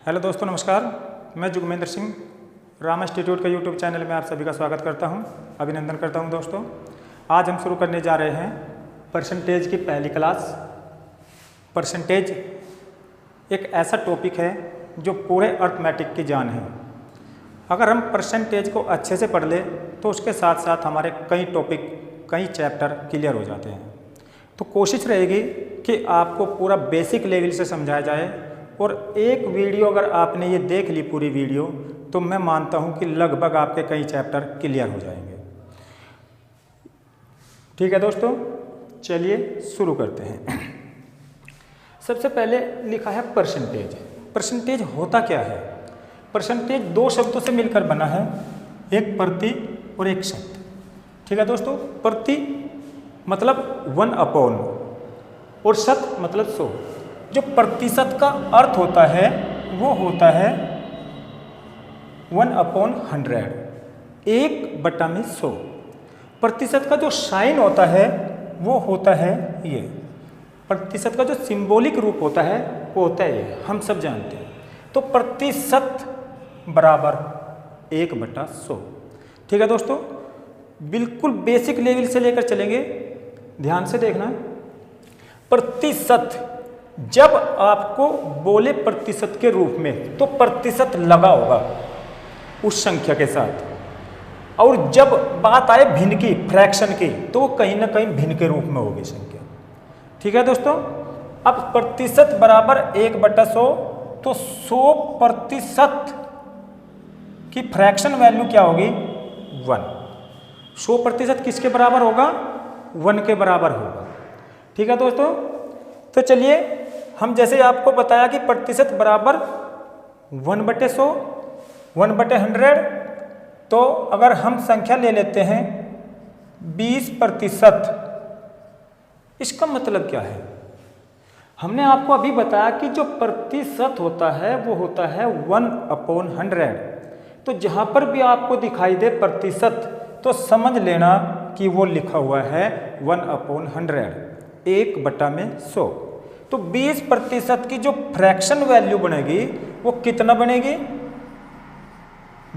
Hello दोस्तों, नमस्कार। मैं जुगमेंद्र सिंह रामा इंस्टीट्यूट का यूट्यूब चैनल में आप सभी का स्वागत करता हूं, अभिनंदन करता हूं। दोस्तों, आज हम शुरू करने जा रहे हैं परसेंटेज की पहली क्लास। परसेंटेज एक ऐसा टॉपिक है जो पूरे अर्थमेटिक की जान है। अगर हम परसेंटेज को अच्छे से पढ़ ले तो उसके साथ साथ हमारे कई टॉपिक, कई चैप्टर क्लियर हो जाते हैं। तो कोशिश रहेगी कि आपको पूरा बेसिक लेवल से समझाया जाए, और एक वीडियो अगर आपने ये देख ली पूरी वीडियो, तो मैं मानता हूँ कि लगभग आपके कई चैप्टर क्लियर हो जाएंगे। ठीक है दोस्तों, चलिए शुरू करते हैं। सबसे पहले लिखा है परसेंटेज। परसेंटेज होता क्या है? परसेंटेज दो शब्दों से मिलकर बना है, एक प्रति और एक शत। ठीक है दोस्तों, प्रति मतलब 1/, और शत मतलब 100। जो प्रतिशत का अर्थ होता है वो होता है 1/100, 1/100। प्रतिशत का जो साइन होता है वो होता है ये। प्रतिशत का जो सिंबॉलिक रूप होता है वो होता है ये, हम सब जानते हैं। तो प्रतिशत बराबर 1/100। ठीक है दोस्तों, बिल्कुल बेसिक लेवल से लेकर चलेंगे, ध्यान से देखना। प्रतिशत, जब आपको बोले प्रतिशत के रूप में तो प्रतिशत लगा होगा उस संख्या के साथ, और जब बात आए भिन्न की, फ्रैक्शन की, तो कहीं ना कहीं भिन्न के रूप में होगी संख्या। ठीक है दोस्तों, अब प्रतिशत बराबर 1/100, तो 100% की फ्रैक्शन वैल्यू क्या होगी? 1। 100% किसके बराबर होगा? 1 के बराबर होगा। ठीक है दोस्तों, तो चलिए हम जैसे आपको बताया कि प्रतिशत बराबर 1/100, 1/100, तो अगर हम संख्या ले लेते हैं 20%, इसका मतलब क्या है? हमने आपको अभी बताया कि जो प्रतिशत होता है वो होता है 1/100। तो जहाँ पर भी आपको दिखाई दे प्रतिशत, तो समझ लेना कि वो लिखा हुआ है 1/100, 1/100। तो 20% की जो फ्रैक्शन वैल्यू बनेगी वो कितना बनेगी?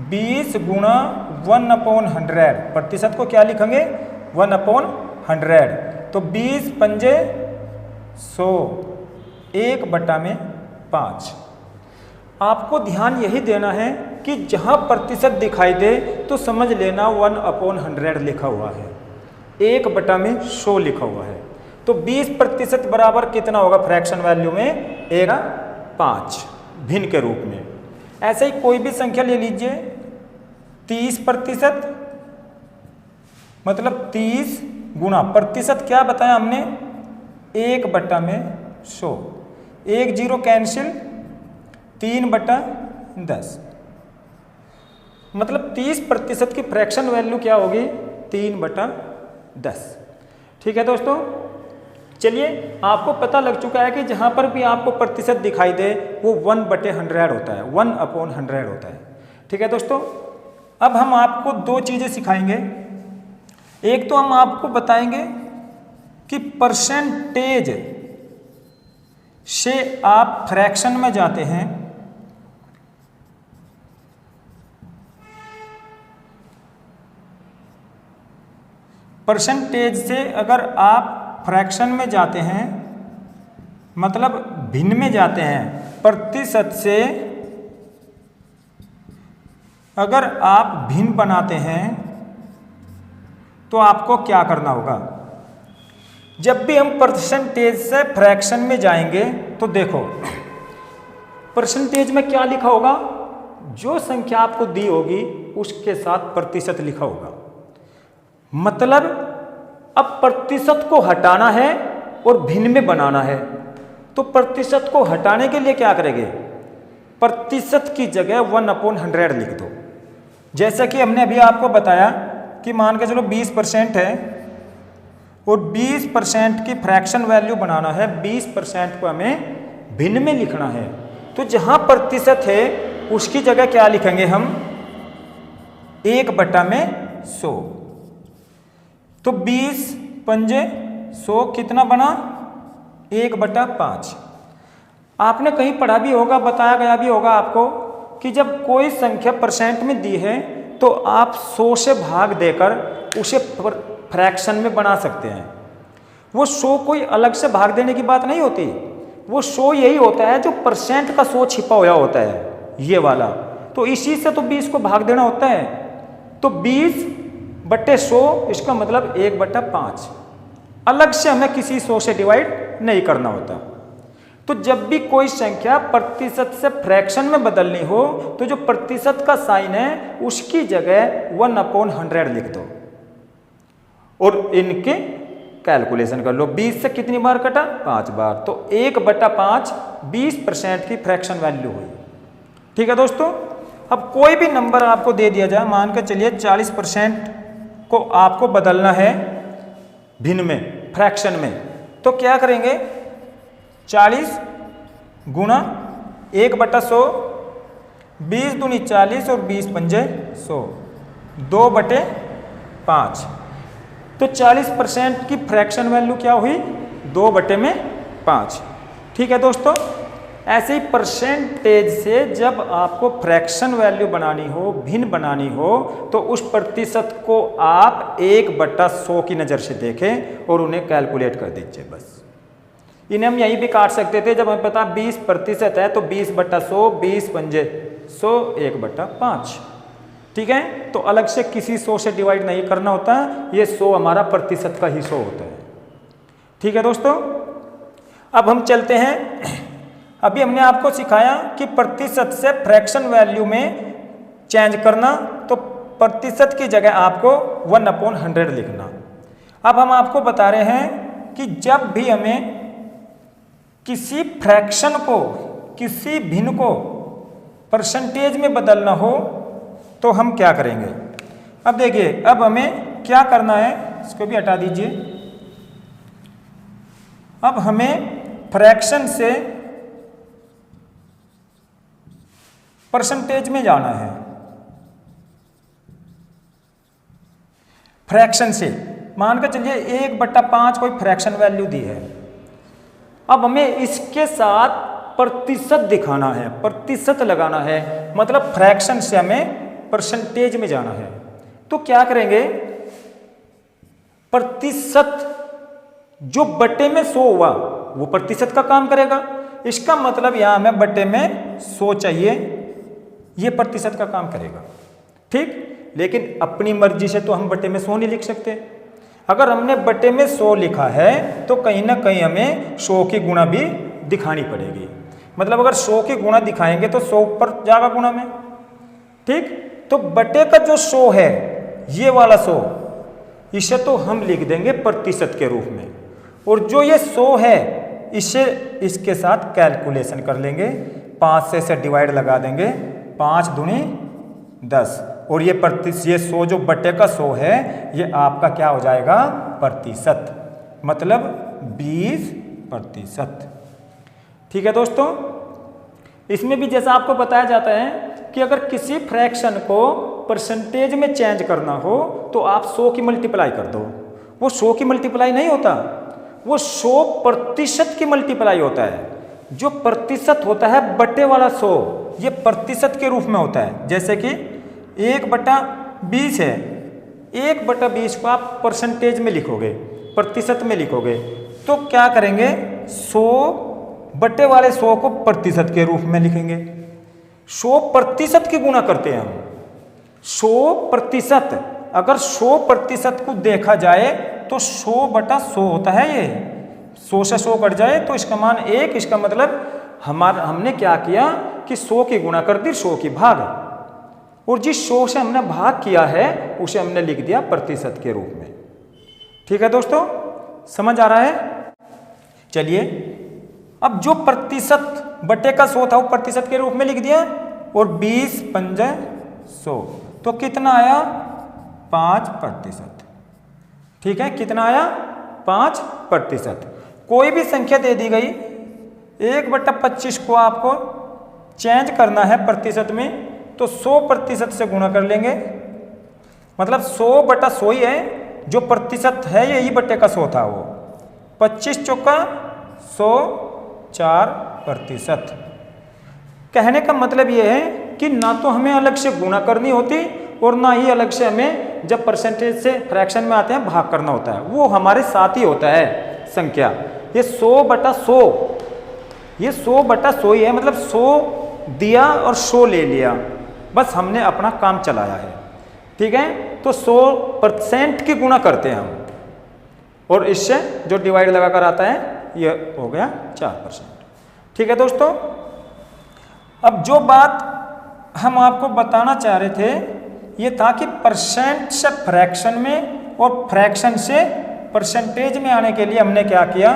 20 गुणा 1/100। प्रतिशत को क्या लिखेंगे? 1/100। तो 20 पंजे 100, 1/5। आपको ध्यान यही देना है कि जहां प्रतिशत दिखाई दे तो समझ लेना 1/100 लिखा हुआ है, 1/100 लिखा हुआ है। तो 20% बराबर कितना होगा फ्रैक्शन वैल्यू में? 1/5 भिन्न के रूप में। ऐसे ही कोई भी संख्या ले लीजिए, 30%, मतलब 30 गुना प्रतिशत क्या बताया हमने? 1/100। 1 0 कैंसिल, 3/10, मतलब 30% की फ्रैक्शन वैल्यू क्या होगी? 3/10। ठीक है दोस्तों, चलिए आपको पता लग चुका है कि जहां पर भी आपको प्रतिशत दिखाई दे वो 1/100 होता है, 1/100 होता है। ठीक है दोस्तों, अब हम आपको दो चीजें सिखाएंगे। एक तो हम आपको बताएंगे कि परसेंटेज से आप फ्रैक्शन में जाते हैं, परसेंटेज से अगर आप फ्रैक्शन में जाते हैं, मतलब भिन्न में जाते हैं, प्रतिशत से अगर आप भिन्न बनाते हैं तो आपको क्या करना होगा? जब भी हम परसेंटेज से फ्रैक्शन में जाएंगे तो देखो, परसेंटेज में क्या लिखा होगा? जो संख्या आपको दी होगी उसके साथ प्रतिशत लिखा होगा। मतलब अब प्रतिशत को हटाना है और भिन्न में बनाना है, तो प्रतिशत को हटाने के लिए क्या करेंगे? प्रतिशत की जगह 1/100 लिख दो। जैसा कि हमने अभी आपको बताया कि मान के चलो 20% है और 20% की फ्रैक्शन वैल्यू बनाना है, 20% को हमें भिन्न में लिखना है। तो जहां प्रतिशत है उसकी जगह क्या लिखेंगे हम? 1/100। तो 20 पंजे 100 कितना बना? 1/5। आपने कहीं पढ़ा भी होगा, बताया गया भी होगा आपको कि जब कोई संख्या परसेंट में दी है तो आप 100 से भाग देकर उसे फ्रैक्शन में बना सकते हैं। वो 100 कोई अलग से भाग देने की बात नहीं होती, वो 100 यही होता है जो परसेंट का 100 छिपा हुआ होता है, ये वाला। तो इसी से तो 20 को भाग देना होता है। तो 20/100 इसका मतलब 1/5, अलग से हमें किसी 100 से डिवाइड नहीं करना होता। तो जब भी कोई संख्या प्रतिशत से फ्रैक्शन में बदलनी हो तो जो प्रतिशत का साइन है उसकी जगह 1/100 लिख दो और इनके कैलकुलेशन कर लो। 20 से कितनी बार कटा? 5 बार। तो 1/5 20% की फ्रैक्शन वैल्यू हुई। ठीक है दोस्तों, अब कोई भी नंबर आपको दे दिया जाए, मान के चलिए 40% को आपको बदलना है भिन्न में, फ्रैक्शन में, तो क्या करेंगे? 40 गुणा 1/100, 20 दूनी 40 और 20 पंजे 100, 2/5। तो 40% की फ्रैक्शन वैल्यू क्या हुई? 2/5। ठीक है दोस्तों, ऐसे ही परसेंटेज से जब आपको फ्रैक्शन वैल्यू बनानी हो, भिन्न बनानी हो, तो उस प्रतिशत को आप 1/100 की नज़र से देखें और उन्हें कैलकुलेट कर दीजिए। बस इन्हें हम यहीं भी काट सकते थे। जब हमें पता 20% है तो 20/100, 20 पंजे 100, 1/5। ठीक है, तो अलग से किसी 100 से डिवाइड नहीं करना होता है, ये 100 हमारा प्रतिशत का ही 100 होता है। ठीक है दोस्तों, अब हम चलते हैं। अभी हमने आपको सिखाया कि प्रतिशत से फ्रैक्शन वैल्यू में चेंज करना, तो प्रतिशत की जगह आपको 1/100 लिखना। अब हम आपको बता रहे हैं कि जब भी हमें किसी फ्रैक्शन को, किसी भिन्न को परसेंटेज में बदलना हो तो हम क्या करेंगे? अब देखिए, अब हमें क्या करना है, इसको भी हटा दीजिए। अब हमें फ्रैक्शन से परसेंटेज में जाना है। फ्रैक्शन से मान कर चलिए 1/5 कोई फ्रैक्शन वैल्यू दी है। अब हमें इसके साथ प्रतिशत दिखाना है, प्रतिशत लगाना है, मतलब फ्रैक्शन से हमें परसेंटेज में जाना है। तो क्या करेंगे? प्रतिशत जो बटे में 100 हुआ वो प्रतिशत का काम करेगा। इसका मतलब यहां हमें बटे में 100 चाहिए, ये प्रतिशत का काम करेगा। ठीक, लेकिन अपनी मर्जी से तो हम बटे में 100 नहीं लिख सकते। अगर हमने बटे में 100 लिखा है तो कहीं ना कहीं हमें 100 की गुणा भी दिखानी पड़ेगी। मतलब अगर 100 की गुणा दिखाएंगे तो 100 ऊपर जाएगा गुणा में। ठीक, तो बटे का जो 100 है, ये वाला 100, इसे तो हम लिख देंगे प्रतिशत के रूप में, और जो ये 100 है इसे इसके साथ कैलकुलेशन कर लेंगे। 5 से इसे डिवाइड लगा देंगे, 5 दूनी 10, और ये 100 जो बटे का 100 है ये आपका क्या हो जाएगा? प्रतिशत, मतलब 20%। ठीक है दोस्तों, इसमें भी जैसा आपको बताया जाता है कि अगर किसी फ्रैक्शन को परसेंटेज में चेंज करना हो तो आप 100 की मल्टीप्लाई कर दो। वो 100 की मल्टीप्लाई नहीं होता, वो 100% की मल्टीप्लाई होता है। जो प्रतिशत होता है बटे वाला 100, ये प्रतिशत के रूप में होता है। जैसे कि 1/20 है, 1/20 को आप परसेंटेज में लिखोगे, प्रतिशत में लिखोगे, तो क्या करेंगे? 100 बटे वाले 100 को प्रतिशत के रूप में लिखेंगे। 100% की गुणा करते हैं हम। 100%, अगर 100% को देखा जाए तो 100/100 होता है। ये 100 से 100 कट जाए तो इसका मान 1, इसका मतलब हमने क्या किया कि 100 की गुणा कर दी 100 की भाग, और जिस 100 से हमने भाग किया है उसे हमने लिख दिया प्रतिशत के रूप में। ठीक है दोस्तों, समझ आ रहा है? चलिए, अब जो प्रतिशत बटे का 100 था वो प्रतिशत के रूप में लिख दिया, और 20 पंजे 100, तो कितना आया? 5%। ठीक है, कितना आया? 5%। कोई भी संख्या दे दी गई, 1/25 को आपको चेंज करना है प्रतिशत में, तो 100% से गुणा कर लेंगे। मतलब 100/100 ही है, जो प्रतिशत है यही बटे का 100 था। वो 25 चौका 100, 4 प्रतिशत। कहने का मतलब ये है कि ना तो हमें अलग से गुणा करनी होती और ना ही अलग से हमें जब परसेंटेज से फ्रैक्शन में आते हैं भाग करना होता है, वो हमारे साथ ही होता है संख्या। ये 100/100, ये 100/100 ही है, मतलब 100 दिया और 100 ले लिया, बस हमने अपना काम चलाया है। ठीक है, तो 100% की गुणा करते हैं हम, और इससे जो डिवाइड लगाकर आता है ये हो गया 4%। ठीक है दोस्तों, अब जो बात हम आपको बताना चाह रहे थे ये था कि परसेंट से फ्रैक्शन में और फ्रैक्शन से परसेंटेज में आने के लिए हमने क्या किया,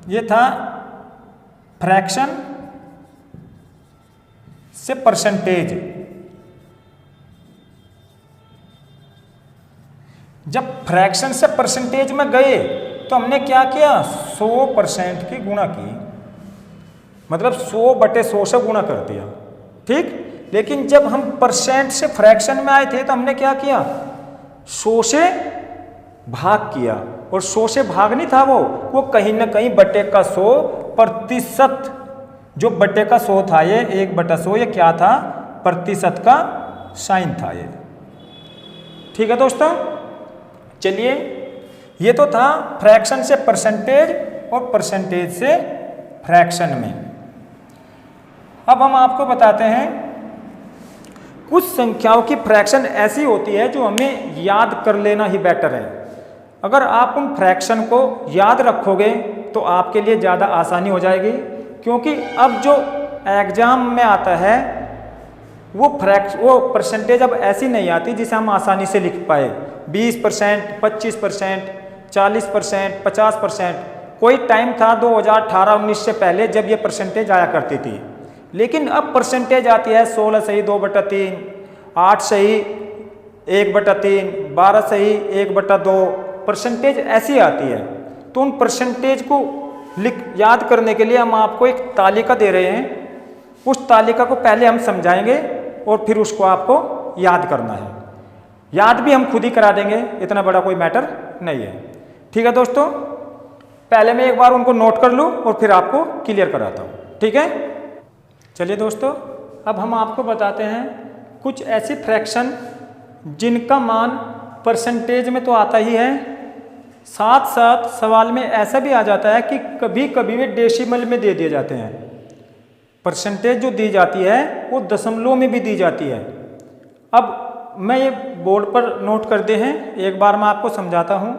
ये था फ्रैक्शन से परसेंटेज। जब फ्रैक्शन से परसेंटेज में गए तो हमने क्या किया, 100% की गुणा की, मतलब 100/100 से गुणा कर दिया। ठीक, लेकिन जब हम परसेंट से फ्रैक्शन में आए थे तो हमने क्या किया, 100 से भाग किया, और 100 से भाग नहीं था वो कहीं ना कहीं बटे का 100%, जो बटे का 100 था ये 1/100, ये क्या था, प्रतिशत का साइन था ये। ठीक है दोस्तों, चलिए ये तो था फ्रैक्शन से परसेंटेज और परसेंटेज से फ्रैक्शन में। अब हम आपको बताते हैं कुछ संख्याओं की फ्रैक्शन ऐसी होती है जो हमें याद कर लेना ही बेटर है। अगर आप उन फ्रैक्शन को याद रखोगे तो आपके लिए ज़्यादा आसानी हो जाएगी, क्योंकि अब जो एग्जाम में आता है वो परसेंटेज अब ऐसी नहीं आती जिसे हम आसानी से लिख पाए। 20%, 25%, 40%, 50%। कोई टाइम था 2018-19 से पहले जब ये परसेंटेज आया करती थी, लेकिन अब परसेंटेज आती है 16 सही 2/3, 8 सही 1/3, 12 सही 1/2, परसेंटेज ऐसी आती है। तो उन परसेंटेज को याद करने के लिए हम आपको एक तालिका दे रहे हैं, उस तालिका को पहले हम समझाएंगे और फिर उसको आपको याद करना है। याद भी हम खुद ही करा देंगे, इतना बड़ा कोई मैटर नहीं है। ठीक है दोस्तों, पहले मैं एक बार उनको नोट कर लूँ और फिर आपको क्लियर कराता हूँ। ठीक है, चलिए दोस्तों, अब हम आपको बताते हैं कुछ ऐसी फ्रैक्शन जिनका मान परसेंटेज में तो आता ही है, साथ साथ सवाल में ऐसा भी आ जाता है कि कभी कभी वे डेसिमल में दे दिए जाते हैं। परसेंटेज जो दी जाती है वो दशमलव में भी दी जाती है। अब मैं ये बोर्ड पर नोट कर दे हैं, एक बार मैं आपको समझाता हूँ।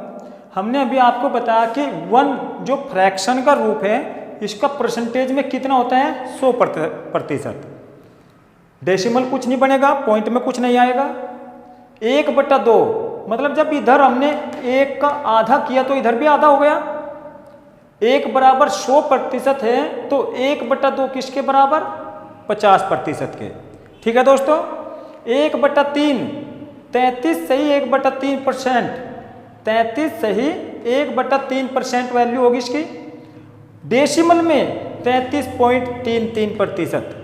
हमने अभी आपको बताया कि 1 जो फ्रैक्शन का रूप है इसका परसेंटेज में कितना होता है, 100%। डेसिमल कुछ नहीं बनेगा, पॉइंट में कुछ नहीं आएगा। 1/2 मतलब जब इधर हमने 1 का आधा किया तो इधर भी आधा हो गया। 1 बराबर 100% है तो 1/2 किसके बराबर, 50% के। ठीक है दोस्तों, 1/3, 33 सही 1/3%, 33 सही 1/3% वैल्यू होगी इसकी। डेसिमल में 33.33%।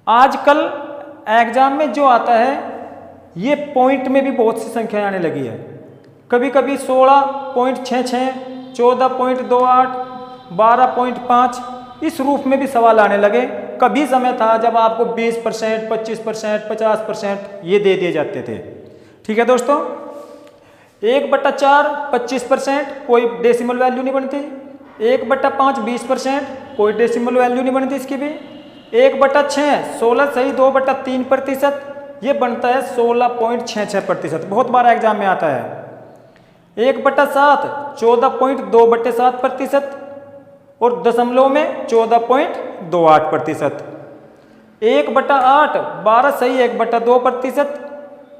आजकल एग्जाम में जो आता है ये पॉइंट में भी बहुत सी संख्याएं आने लगी है। कभी कभी 16.66, 14.28, 12.5 इस रूप में भी सवाल आने लगे। कभी समय था जब आपको 20%, 25%, 50% ये दे दिए जाते थे। ठीक है दोस्तों, 1/4 25%, कोई डेसिमल वैल्यू नहीं बनती। 1/5 20%, कोई डेसिमल वैल्यू नहीं बनती इसकी भी। 1/6 16 सही 2/3%, ये बनता है 16.66%, बहुत बार एग्जाम में आता है। 1/7 14.2/7% और दशमलव में 14.28%। 1/8 12 सही 1/2%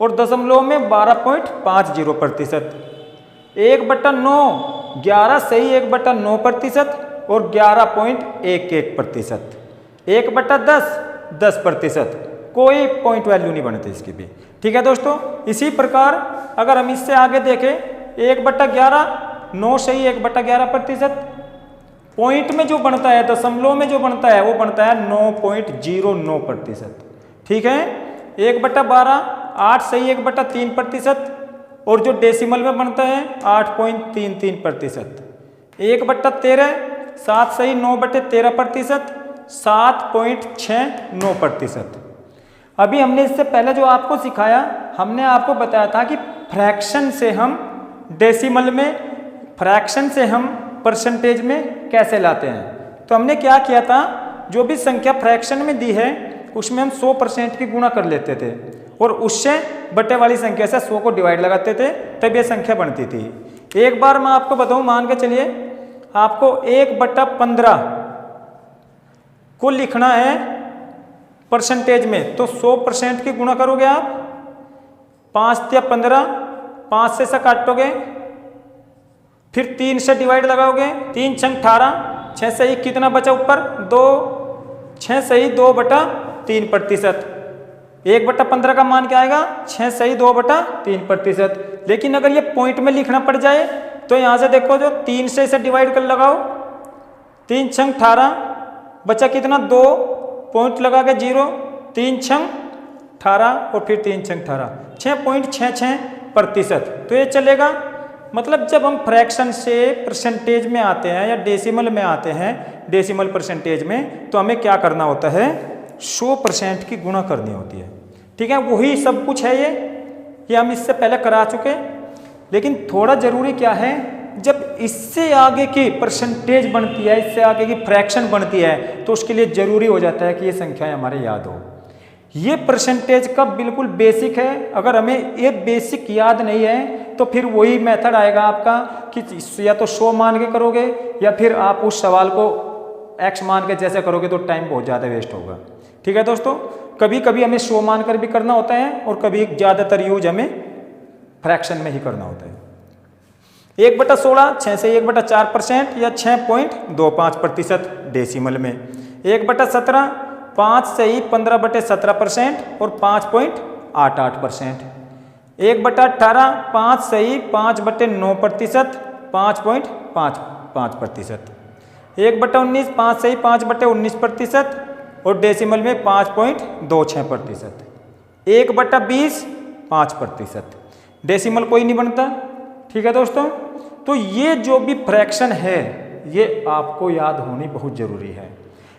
और दशमलव में 12.50%। 1/9 11 सही 1/9% और 11.11%। 1/10 10%, कोई पॉइंट वैल्यू नहीं बनती इसकी भी। ठीक है दोस्तों, इसी प्रकार अगर हम इससे आगे देखें 1/11 9 सही 1/11%, पॉइंट में जो बनता है दशमलव में जो बनता है वो बनता है 9.09%। ठीक है, 1/12 8 सही 1/3% और जो डेसिमल में बनता है 8.33%। 1/13 7 सही 9/13%, 7.69%। अभी हमने इससे पहले जो आपको सिखाया, हमने आपको बताया था कि फ्रैक्शन से हम डेसिमल में, फ्रैक्शन से हम परसेंटेज में कैसे लाते हैं। तो हमने क्या किया था, जो भी संख्या फ्रैक्शन में दी है उसमें हम 100% की गुणा कर लेते थे और उससे बटे वाली संख्या से 100 को डिवाइड लगाते थे, तब ये संख्या बनती थी। एक बार मैं आपको बताऊं, मान के चलिए आपको 1/15 को लिखना है परसेंटेज में, तो 100% की गुणा करोगे आप, 5 या 15, 5 से काटोगे, फिर 3 से डिवाइड लगाओगे, 3 छंग 18, 6 से 1 कितना बचा ऊपर 2, 6 सही 2/3%। 1/15 का मान क्या आएगा 6 सही 2/3%। लेकिन अगर ये पॉइंट में लिखना पड़ जाए तो यहाँ से देखो, जो 3 से इसे डिवाइड कर लगाओ, 3 छंग 18, बचा कितना 2, पॉइंट लगा के 0, 3 छंग 18 और फिर 3 छंग 18, 6.66%। तो ये चलेगा। मतलब जब हम फ्रैक्शन से परसेंटेज में आते हैं या डेसिमल में आते हैं, डेसिमल परसेंटेज में, तो हमें क्या करना होता है, 100% की गुणा करनी होती है। ठीक है, वही सब कुछ है ये हम इससे पहले करा चुके। लेकिन थोड़ा जरूरी क्या है, जब इससे आगे की परसेंटेज बनती है, इससे आगे की फ्रैक्शन बनती है, तो उसके लिए जरूरी हो जाता है कि ये संख्याएं हमारे याद हो। ये परसेंटेज का बिल्कुल बेसिक है। अगर हमें ये बेसिक याद नहीं है तो फिर वही मेथड आएगा आपका कि या तो 100 मान के करोगे या फिर आप उस सवाल को x मान के जैसे करोगे तो टाइम बहुत ज़्यादा वेस्ट होगा। ठीक है दोस्तों, कभी कभी हमें 100 मान कर भी करना होता है और कभी ज़्यादातर यूज हमें फ्रैक्शन में ही करना होता है। 1/16 6 से 1/4% या 6.25% डेसिमल में। 1/17 5 से ही 15/17% और 5.88%। 1/18 5 से ही 5/9%, 5.55%। 1/19 5 से ही 5/19% और डेसिमल में 5.26%। 1/20 5%। डेसिमल कोई नहीं बनता। ठीक है दोस्तों, तो ये जो भी फ्रैक्शन है ये आपको याद होनी बहुत जरूरी है।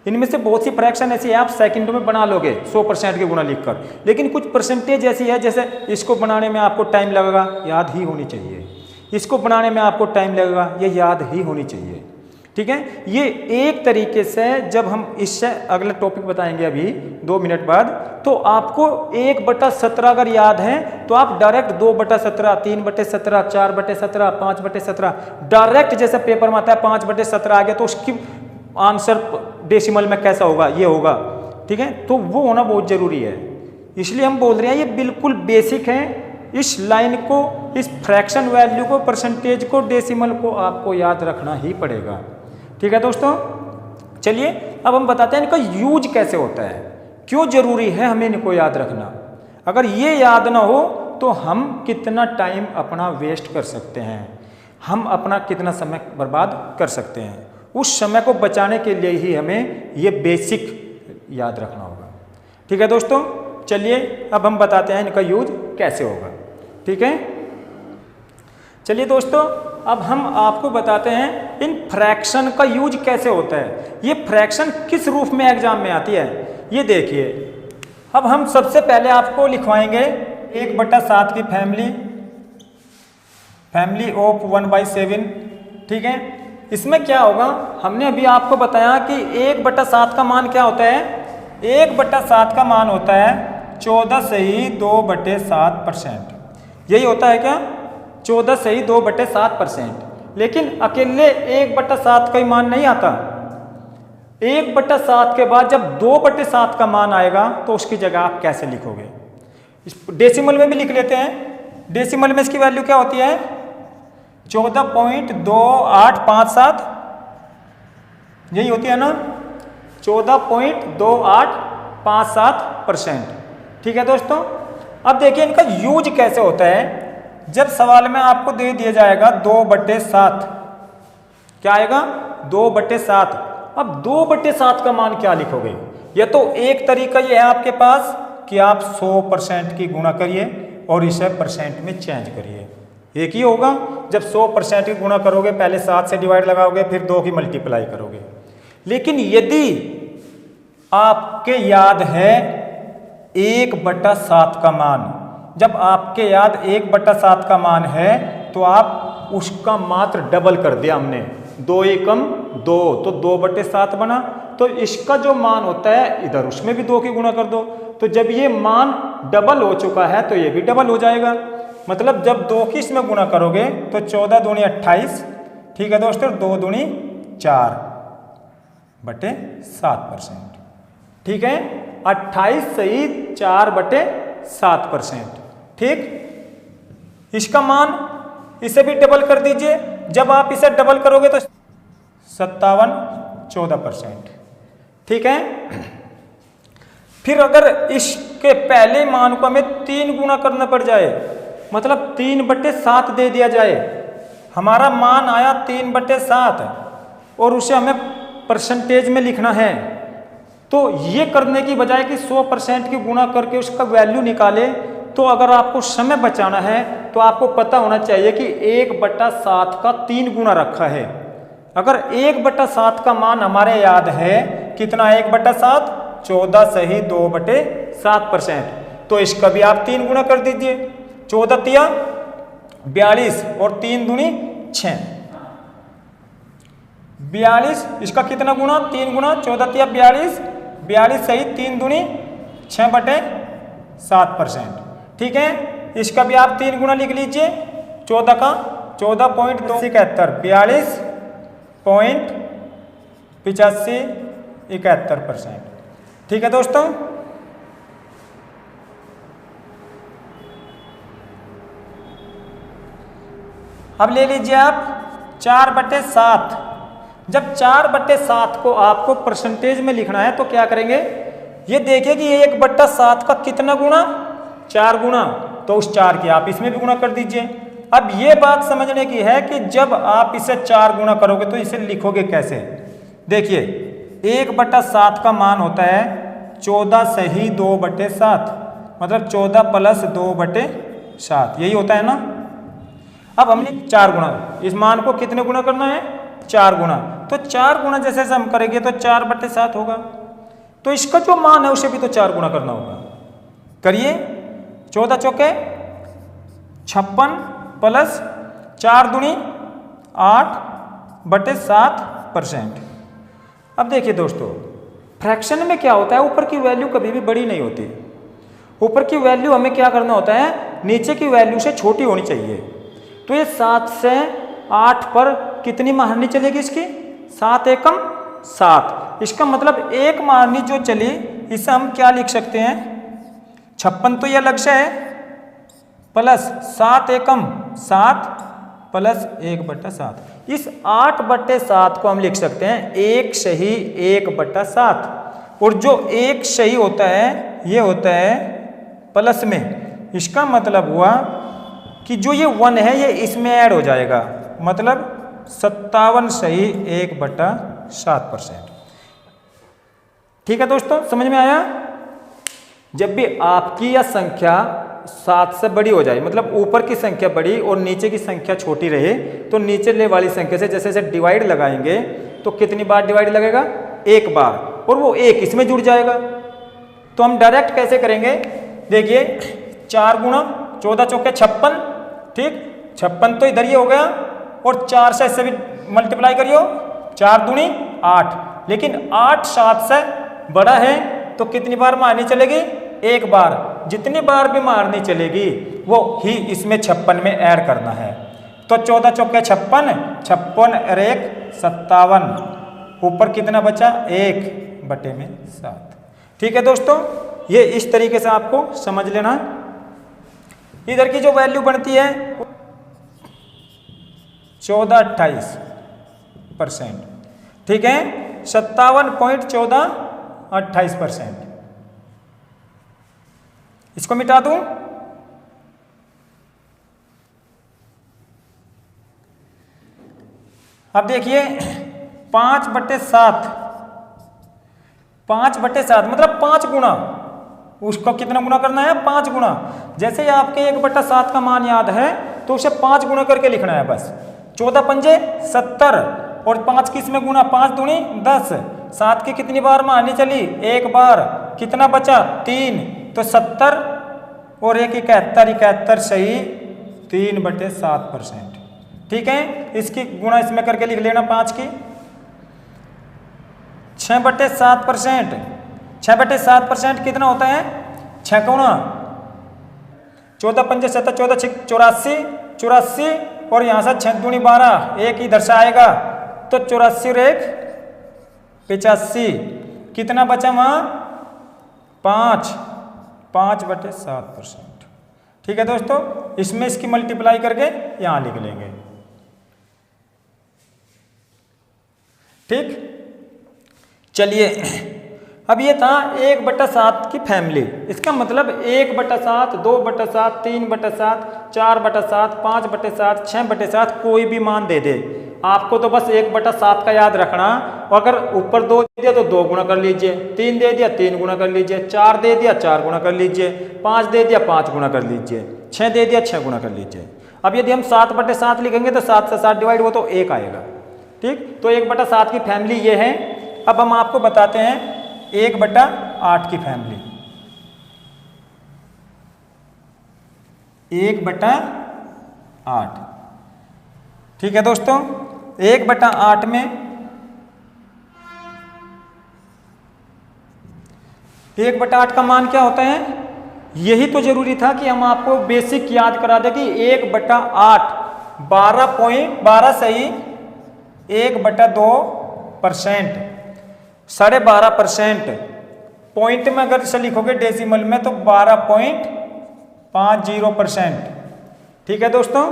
इनमें से बहुत सी फ्रैक्शन ऐसी है आप सेकंडों में बना लोगे 100% की गुणा लिखकर, लेकिन कुछ परसेंटेज ऐसी है जैसे इसको बनाने में आपको टाइम लगेगा, याद ही होनी चाहिए। इसको बनाने में आपको टाइम लगेगा, ये याद ही होनी चाहिए। ठीक है, ये एक तरीके से जब हम इससे अगला टॉपिक बताएंगे अभी 2 मिनट बाद, तो आपको 1/17 अगर याद है तो आप डायरेक्ट 2/17, 3/17, 4/17, 5/17 डायरेक्ट जैसे पेपर में आता है 5/17 आ गया तो उसकी आंसर डेसिमल में कैसा होगा, ये होगा। ठीक है, तो वो होना बहुत जरूरी है। इसलिए हम बोल रहे हैं ये बिल्कुल बेसिक है। इस लाइन को, इस फ्रैक्शन वैल्यू को, परसेंटेज को, डेसिमल को आपको याद रखना ही पड़ेगा। ठीक है दोस्तों, चलिए अब हम बताते हैं इनका यूज कैसे होता है, क्यों जरूरी है हमें इनको याद रखना। अगर ये याद ना हो तो हम कितना टाइम अपना वेस्ट कर सकते हैं, हम अपना कितना समय बर्बाद कर सकते हैं। उस समय को बचाने के लिए ही हमें ये बेसिक याद रखना होगा। ठीक है दोस्तों, चलिए अब हम बताते हैं इनका यूज कैसे होगा। ठीक है, चलिए दोस्तों अब हम आपको बताते हैं इन फ्रैक्शन का यूज कैसे होता है। ये फ्रैक्शन किस रूप में एग्जाम में आती है ये देखिए। अब हम सबसे पहले आपको लिखवाएंगे 1/7 की फैमिली ऑफ 1/7। ठीक है, इसमें क्या होगा, हमने अभी आपको बताया कि 1/7 का मान क्या होता है। 1/7 का मान होता है 14 से ही 2/7%। यही होता है क्या, 14 से ही 2/7%। लेकिन अकेले 1/7 का ही मान नहीं आता। 1/7 के बाद जब 2/7 का मान आएगा तो उसकी जगह आप कैसे लिखोगे। डेसिमल में भी लिख लेते हैं। डेसिमल में इसकी वैल्यू क्या होती है 14.2857, यही होती है ना, 14.2857%। ठीक है दोस्तों, अब देखिए इनका यूज कैसे होता है। जब सवाल में आपको दे दिया जाएगा 2/7, क्या आएगा 2/7। अब 2/7 का मान क्या लिखोगे। या तो एक तरीका ये है आपके पास कि आप 100% की गुणा करिए और इसे परसेंट में चेंज करिए। एक ही होगा। जब 100% की गुणा करोगे पहले 7 से डिवाइड लगाओगे, फिर 2 की मल्टीप्लाई करोगे। लेकिन यदि आपके याद है 1/7 का मान, जब आपके याद 1/7 का मान है तो आप उसका मात्र डबल कर दिया हमने, 2 एकम 2 तो 2/7 बना। तो इसका जो मान होता है इधर उसमें भी 2 की गुणा कर दो। तो जब ये मान डबल हो चुका है तो ये भी डबल हो जाएगा। मतलब जब 2 की इसमें गुणा करोगे तो 14 दूनी 28, ठीक है दोस्तों, 2 दूनी 4/7%, ठीक है, 28 सही 4/7%, ठीक। इसका मान इसे भी डबल कर दीजिए, जब आप इसे डबल करोगे तो 57-14%, ठीक है। फिर अगर इसके पहले मान को हमें 3 गुना करना पड़ जाए, मतलब 3/7 दे दिया जाए, हमारा मान आया 3/7 और उसे हमें परसेंटेज में लिखना है, तो ये करने की बजाय कि 100% की गुणा करके उसका वैल्यू निकाले, तो अगर आपको समय बचाना है तो आपको पता होना चाहिए कि 1/7 का 3 गुना रखा है। अगर 1/7 का मान हमारे याद है कितना, 1/7 14 सही 2/7%, तो इसका भी आप 3 गुना कर दीजिए, 14 तिया 42 और 3 दूनी 6, 42, इसका कितना गुना, 3 गुना, 14 तिया 42, 42 सही 3 दूनी 6/7%, ठीक है। इसका भी आप 3 गुना लिख लीजिए, 14 का 14.271, 42.8571%, ठीक है दोस्तों। अब ले लीजिए आप 4/7। जब 4/7 को आपको परसेंटेज में लिखना है तो क्या करेंगे, ये देखिए कि 1/7 का कितना गुना, 4 गुना, तो उस 4 की आप इसमें भी गुना कर दीजिए। अब ये बात समझने की है कि जब आप इसे 4 गुना करोगे तो इसे लिखोगे कैसे। देखिए 1/7 का मान होता है 14 सही 2/7, मतलब 14 प्लस 2/7, यही होता है ना। अब हमने 4 गुना, इस मान को कितने गुना करना है, 4 गुना, तो 4 गुना जैसे हम करेंगे तो 4/7 होगा, तो इसका जो मान है उसे भी तो 4 गुना करना होगा। करिए, 14 चौके 56 प्लस 4 दूनी 8/7%। अब देखिए दोस्तों, फ्रैक्शन में क्या होता है, ऊपर की वैल्यू कभी भी बड़ी नहीं होती। ऊपर की वैल्यू हमें क्या करना होता है, नीचे की वैल्यू से छोटी होनी चाहिए। तो ये 7 से 8 पर कितनी मारनी चलेगी इसकी, 7 एकम 7। इसका मतलब एक मारनी जो चली इसे हम क्या लिख सकते हैं, 56 तो यह लक्ष्य है, प्लस 7 एकम 7 प्लस 1/7। इस 8/7 को हम लिख सकते हैं 1 सही 1/7, और जो 1 सही होता है ये होता है प्लस में। इसका मतलब हुआ कि जो ये 1 है ये इसमें ऐड हो जाएगा, मतलब 57 सही 1/7%, ठीक है दोस्तों, समझ में आया। जब भी आपकी यह संख्या 7 से बड़ी हो जाए, मतलब ऊपर की संख्या बड़ी और नीचे की संख्या छोटी रहे, तो नीचे वाली संख्या से जैसे जैसे डिवाइड लगाएंगे तो कितनी बार डिवाइड लगेगा, 1 बार, और वो 1 इसमें जुड़ जाएगा। तो हम डायरेक्ट कैसे करेंगे, देखिए 4 गुना 14 चौके 56, ठीक, 56 तो इधर ही हो गया, और 4 से इससे भी मल्टीप्लाई करियो, 4 दूनी 8, लेकिन 8 7 से बड़ा है तो कितनी बार मारनी चलेगी, 1 बार। जितनी बार भी मारनी चलेगी वो ही इसमें 56 में ऐड करना है। तो 14 चौके 56, 56 और 1 57, ऊपर कितना बचा, 1/7, ठीक है दोस्तों। ये इस तरीके से आपको समझ लेना। इधर की जो वैल्यू बनती है 14-28%, ठीक है, 57.1428%। इसको मिटा दूं, अब देखिए 5/7, 5/7 मतलब 5 गुना, उसको कितना गुना करना है, 5 गुना। जैसे ही आपके 1/7 का मान याद है तो उसे 5 गुना करके लिखना है बस। 14 पंजे 70 और 5 किस में गुना, 5 दूनी 10, 7 की कितनी बार मारनी चली, एक बार, कितना बचा 3, तो 70 और 1 71, 71 सही 3/7%। ठीक है, इसकी गुणा इसमें करके लिख लेना 5 की 6/7%। 6/7% कितना होता है, 6 गुना 14 पंजे 70, 14 84, 84 और यहाँ से 6 दूनी 12, एक इधर से आएगा तो 84 और 1 85, कितना बचा वहाँ 5, 5/7%। ठीक है दोस्तों, इसमें इसकी मल्टीप्लाई करके यहाँ लिख लेंगे। ठीक, चलिए अब ये था 1/7 की फैमिली। इसका मतलब 1/7, 2/7, 3/7, 4/7, 5/7, 6/7 कोई भी मान दे दे, आपको तो बस 1/7 का याद रखना। अगर ऊपर 2 दे दिया तो 2 गुना कर लीजिए, 3 दे दिया 3 गुना कर लीजिए, 4 दे दिया 4 गुना कर लीजिए, 5 दे दिया 5 गुना कर लीजिए, 6 दे दिया 6 गुना कर लीजिए। अब यदि हम 7/7 लिखेंगे तो 7 से 7 डिवाइड हो तो 1 आएगा। ठीक, तो 1/7 की फैमिली ये है। अब हम आपको बताते हैं 1/8 की फैमिली। 1/8। ठीक है दोस्तों, 1/8 में 1/8 का मान क्या होता है, यही तो जरूरी था कि हम आपको बेसिक याद करा दें कि 1/8 12 सही 1/2%, 12.5%। पॉइंट में अगर इसे लिखोगे डेसिमल में तो 12.50%। ठीक है दोस्तों,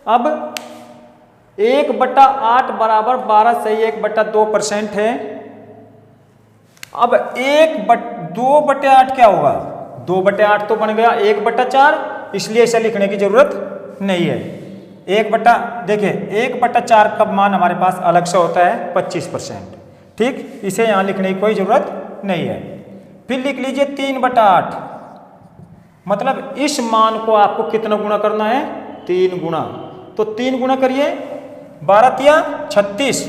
अब 1/8 बराबर 12 सही 1/2% है। अब 2/8 क्या होगा, 2/8 तो बन गया 1/4, इसलिए इसे लिखने की जरूरत नहीं है। देखिए 1/4 का मान हमारे पास अलग से होता है 25%। ठीक, इसे यहाँ लिखने की कोई जरूरत नहीं है। फिर लिख लीजिए 3/8, मतलब इस मान को आपको कितना गुना करना है, 3 गुना। तो 3 गुना करिए, 12 36,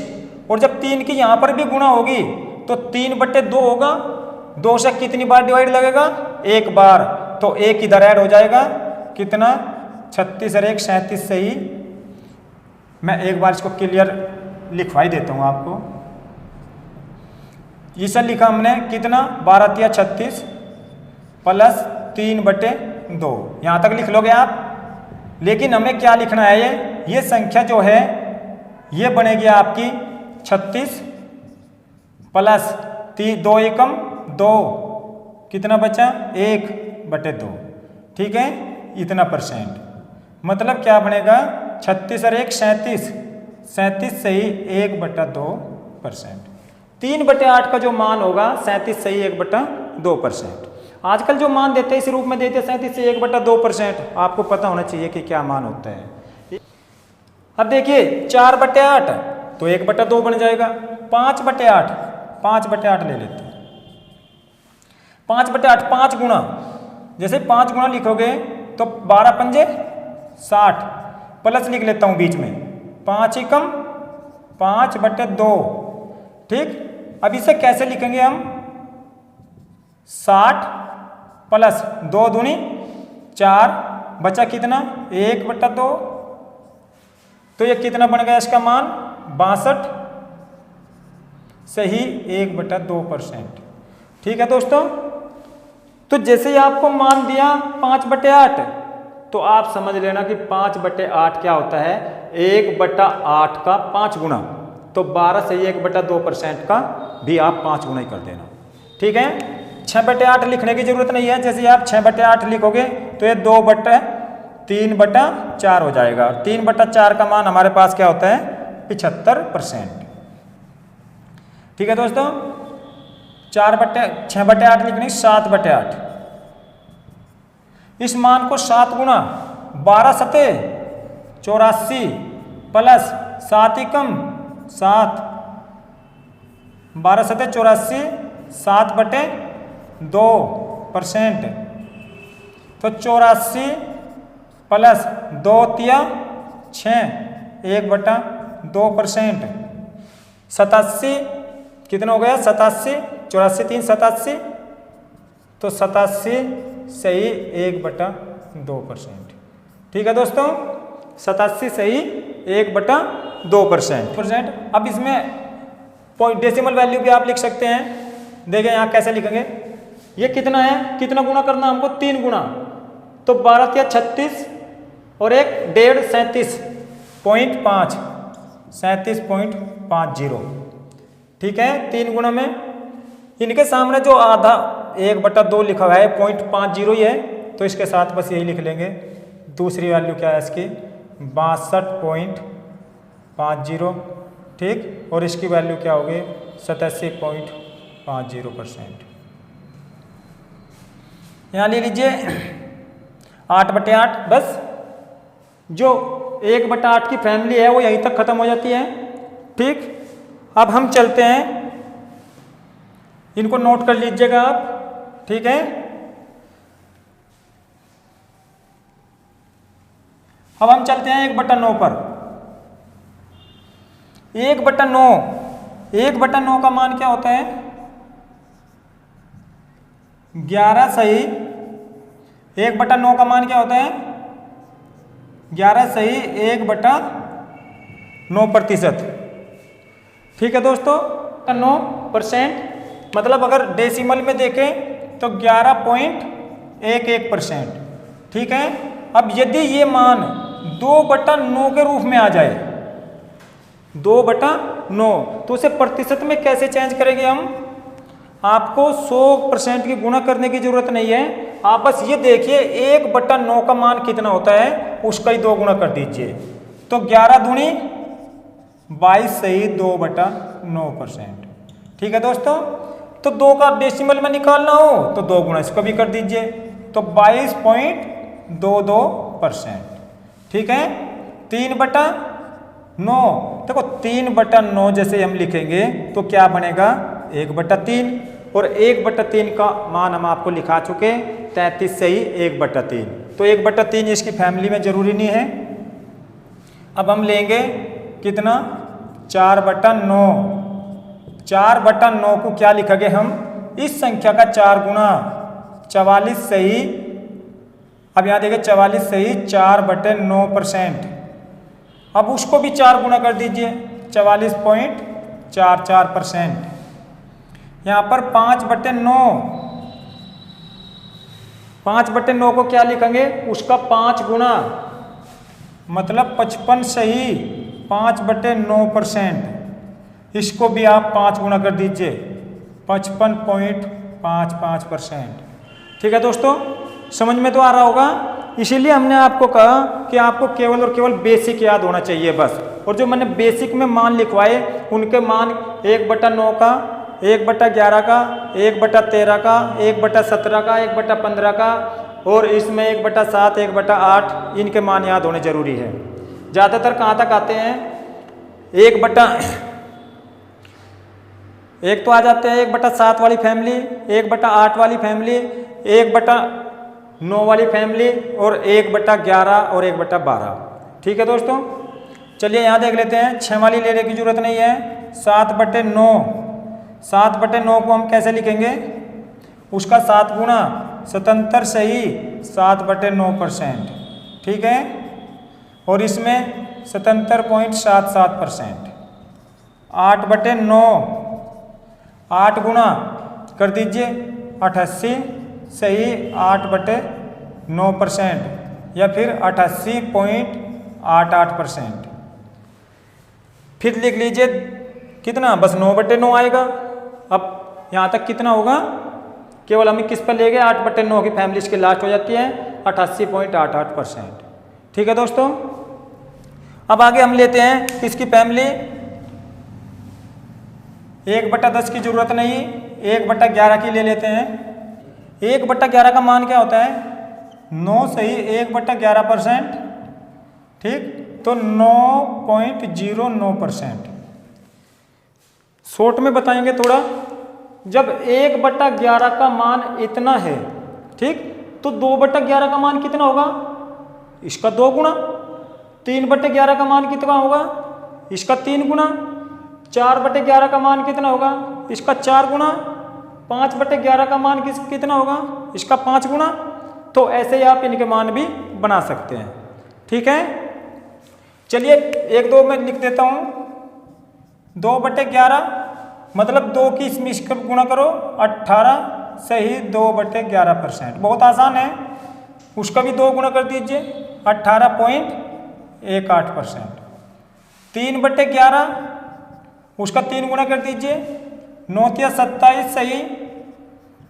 और जब 3 की यहाँ पर भी गुणा होगी तो 3/2 होगा। 2 से कितनी बार डिवाइड लगेगा, 1 बार, तो 1 इधर ऐड हो जाएगा, कितना 36 और 1 37 सही। मैं एक बार इसको क्लियर लिखवाई देता हूँ आपको। इसे लिखा हमने कितना, 12 36 प्लस 3/2, यहाँ तक लिख लोगे आप। लेकिन हमें क्या लिखना है, ये संख्या जो है ये बनेगी आपकी 36 प्लस 2 एकम 2, कितना बचा 1/2। ठीक है, इतना %, मतलब क्या बनेगा 36 और 1 37, 37 सही 1/2%। 3/8 का जो मान होगा 37 सही 1/2%। आजकल जो मान देते हैं इस रूप में देते हैं 37 से 1/2%, आपको पता होना चाहिए कि क्या मान होता है। अब देखिए 4/8 तो 1/2 बन जाएगा। 5/8, 5/8 ले लेते हैं। 5/8 5 गुना, जैसे 5 गुना लिखोगे तो 12 पंजे 60, प्लस लिख लेता हूँ बीच में, 5 एकम 5/2। ठीक, अब इसे कैसे लिखेंगे हम, 60 प्लस 2 दूनी 4, बचा कितना 1/2, तो ये कितना बन गया इसका मान 62 सही 1/2%। ठीक है दोस्तों, तो जैसे ही आपको मान दिया 5/8, तो आप समझ लेना कि 5/8 क्या होता है, 1/8 का 5 गुना, तो 12 सही 1/2% का भी आप 5 गुना ही कर देना। ठीक है, 6/8 लिखने की जरूरत नहीं है। जैसे आप 6/8 लिखोगे तो ये 2/3/4 हो जाएगा। 3/4 का मान हमारे पास क्या होता है 75%। ठीक है दोस्तों, 6/8 लिखने 7/8, इस मान को 7 गुना 12 सते 84 प्लस 7 एकम 7, 12 सते 84, 7/2%, तो 84 प्लस 2 तिया 6, 1/2%। 87 कितना हो गया? 87, 84 3 87, तो 87 सही 1/2%। ठीक है दोस्तों, 87 सही 1/2%। अब इसमें डेसिमल वैल्यू भी आप लिख सकते हैं। देखें यहाँ कैसे लिखेंगे, ये कितना है, कितना गुना करना हमको? 3 गुना, तो 12 तिया 36 और 1 1.5 37.5 37.50। ठीक है, 3 गुना में इनके सामने जो आधा 1/2 लिखा हुआ है 0.50 ही है, तो इसके साथ बस यही लिख लेंगे। दूसरी वैल्यू क्या है इसकी? 62.50। ठीक, और इसकी वैल्यू क्या होगी? 87.50%। यहाँ ले लीजिए 8/8। बस जो 1/8 की फैमिली है वो यहीं तक खत्म हो जाती है। ठीक, अब हम चलते हैं, इनको नोट कर लीजिएगा आप। ठीक है, अब हम चलते हैं 1/9 पर। 1/9 का मान क्या होता है? 11 सही 1/9 का मान क्या होता है? 11 सही 1/9%। ठीक है दोस्तों, 9%, मतलब अगर डेसिमल में देखें तो 11.11%। ठीक है, अब यदि ये मान 2/9 के रूप में आ जाए, 2/9, तो उसे प्रतिशत में कैसे चेंज करेंगे हम? आपको 100% की गुणा करने की जरूरत नहीं है, आप बस ये देखिए 1/9 का मान कितना होता है, उसका ही 2 गुना कर दीजिए। तो 11 दूनी 22 सही 2/9%। ठीक है दोस्तों, तो 2 का डेसिमल में निकालना हो तो 2 गुना इसको भी कर दीजिए, तो 22.22%। ठीक है, 3/9, देखो 3/9 जैसे हम लिखेंगे तो क्या बनेगा? 1/3, और 1/3 का मान हम आपको लिखा चुके 33 सही 1/3। तो 1/3 इसकी फैमिली में जरूरी नहीं है। अब हम लेंगे कितना? 4/9। 4/9 को क्या लिखेंगे हम? इस संख्या का 4 गुना 44 सही, अब यहाँ देखिए 44 सही 4/9%। अब उसको भी 4 गुना कर दीजिए, 44.44%। यहाँ पर 5/9, 5/9 को क्या लिखेंगे? उसका 5 गुना, मतलब 55 सही 5/9%। इसको भी आप 5 गुना कर दीजिए, 55.55%। ठीक है दोस्तों, समझ में तो आ रहा होगा। इसीलिए हमने आपको कहा कि आपको केवल और केवल बेसिक याद होना चाहिए बस। और जो मैंने बेसिक में मान लिखवाए उनके मान 1/9 का, 1/11 का, 1/13 का, 1/17 का, 1/15 का, और इसमें 1/7, 1/8, इनके मान याद होने जरूरी है। ज़्यादातर कहाँ तक आते हैं? 1 तो आ जाते हैं 1/7 वाली फैमिली, 1/8 वाली फैमिली, 1/9 वाली फैमिली, और 1/11 और 1/12। ठीक है दोस्तों, चलिए यहाँ देख लेते हैं। 6 वाली लेने की जरूरत नहीं है। 7/9, 7/9 को हम कैसे लिखेंगे? उसका 7 गुना 77 सही 7/9%। ठीक है, और इसमें 77.77%। 8/9, 8 गुना कर दीजिए 88 सही 8/9%, या फिर 88.88%। फिर लिख लीजिए कितना? बस 9/9 आएगा। अब यहाँ तक कितना होगा? केवल हमें किस पर ले गए? 8/9 की फैमिली इसके लास्ट हो जाती है 88.88%। ठीक है दोस्तों, अब आगे हम लेते हैं किसकी फैमिली? 1/10 की जरूरत नहीं, 1/11 की ले लेते हैं। 1/11 का मान क्या होता है? 9 सही 1/11%। ठीक, तो 9.09%। शॉर्ट में बताएंगे थोड़ा, जब 1/11 का मान इतना है, ठीक, तो 2/11 का मान कितना होगा? इसका 2 गुना। 3/11 का मान कितना होगा? इसका 3 गुना। 4/11 का मान कितना होगा? इसका 4 गुना। 5/11 का मान कितना होगा? इसका 5 गुना। तो ऐसे ही आप इनके मान भी बना सकते हैं। ठीक है, चलिए 1-2 में लिख देता हूँ। 2/11 मतलब 2 की इसमें गुणा करो 18 सही 2/11%। बहुत आसान है, उसका भी 2 गुना कर दीजिए 18.18%। 3/11 उसका 3 गुना कर दीजिए 9×27 सही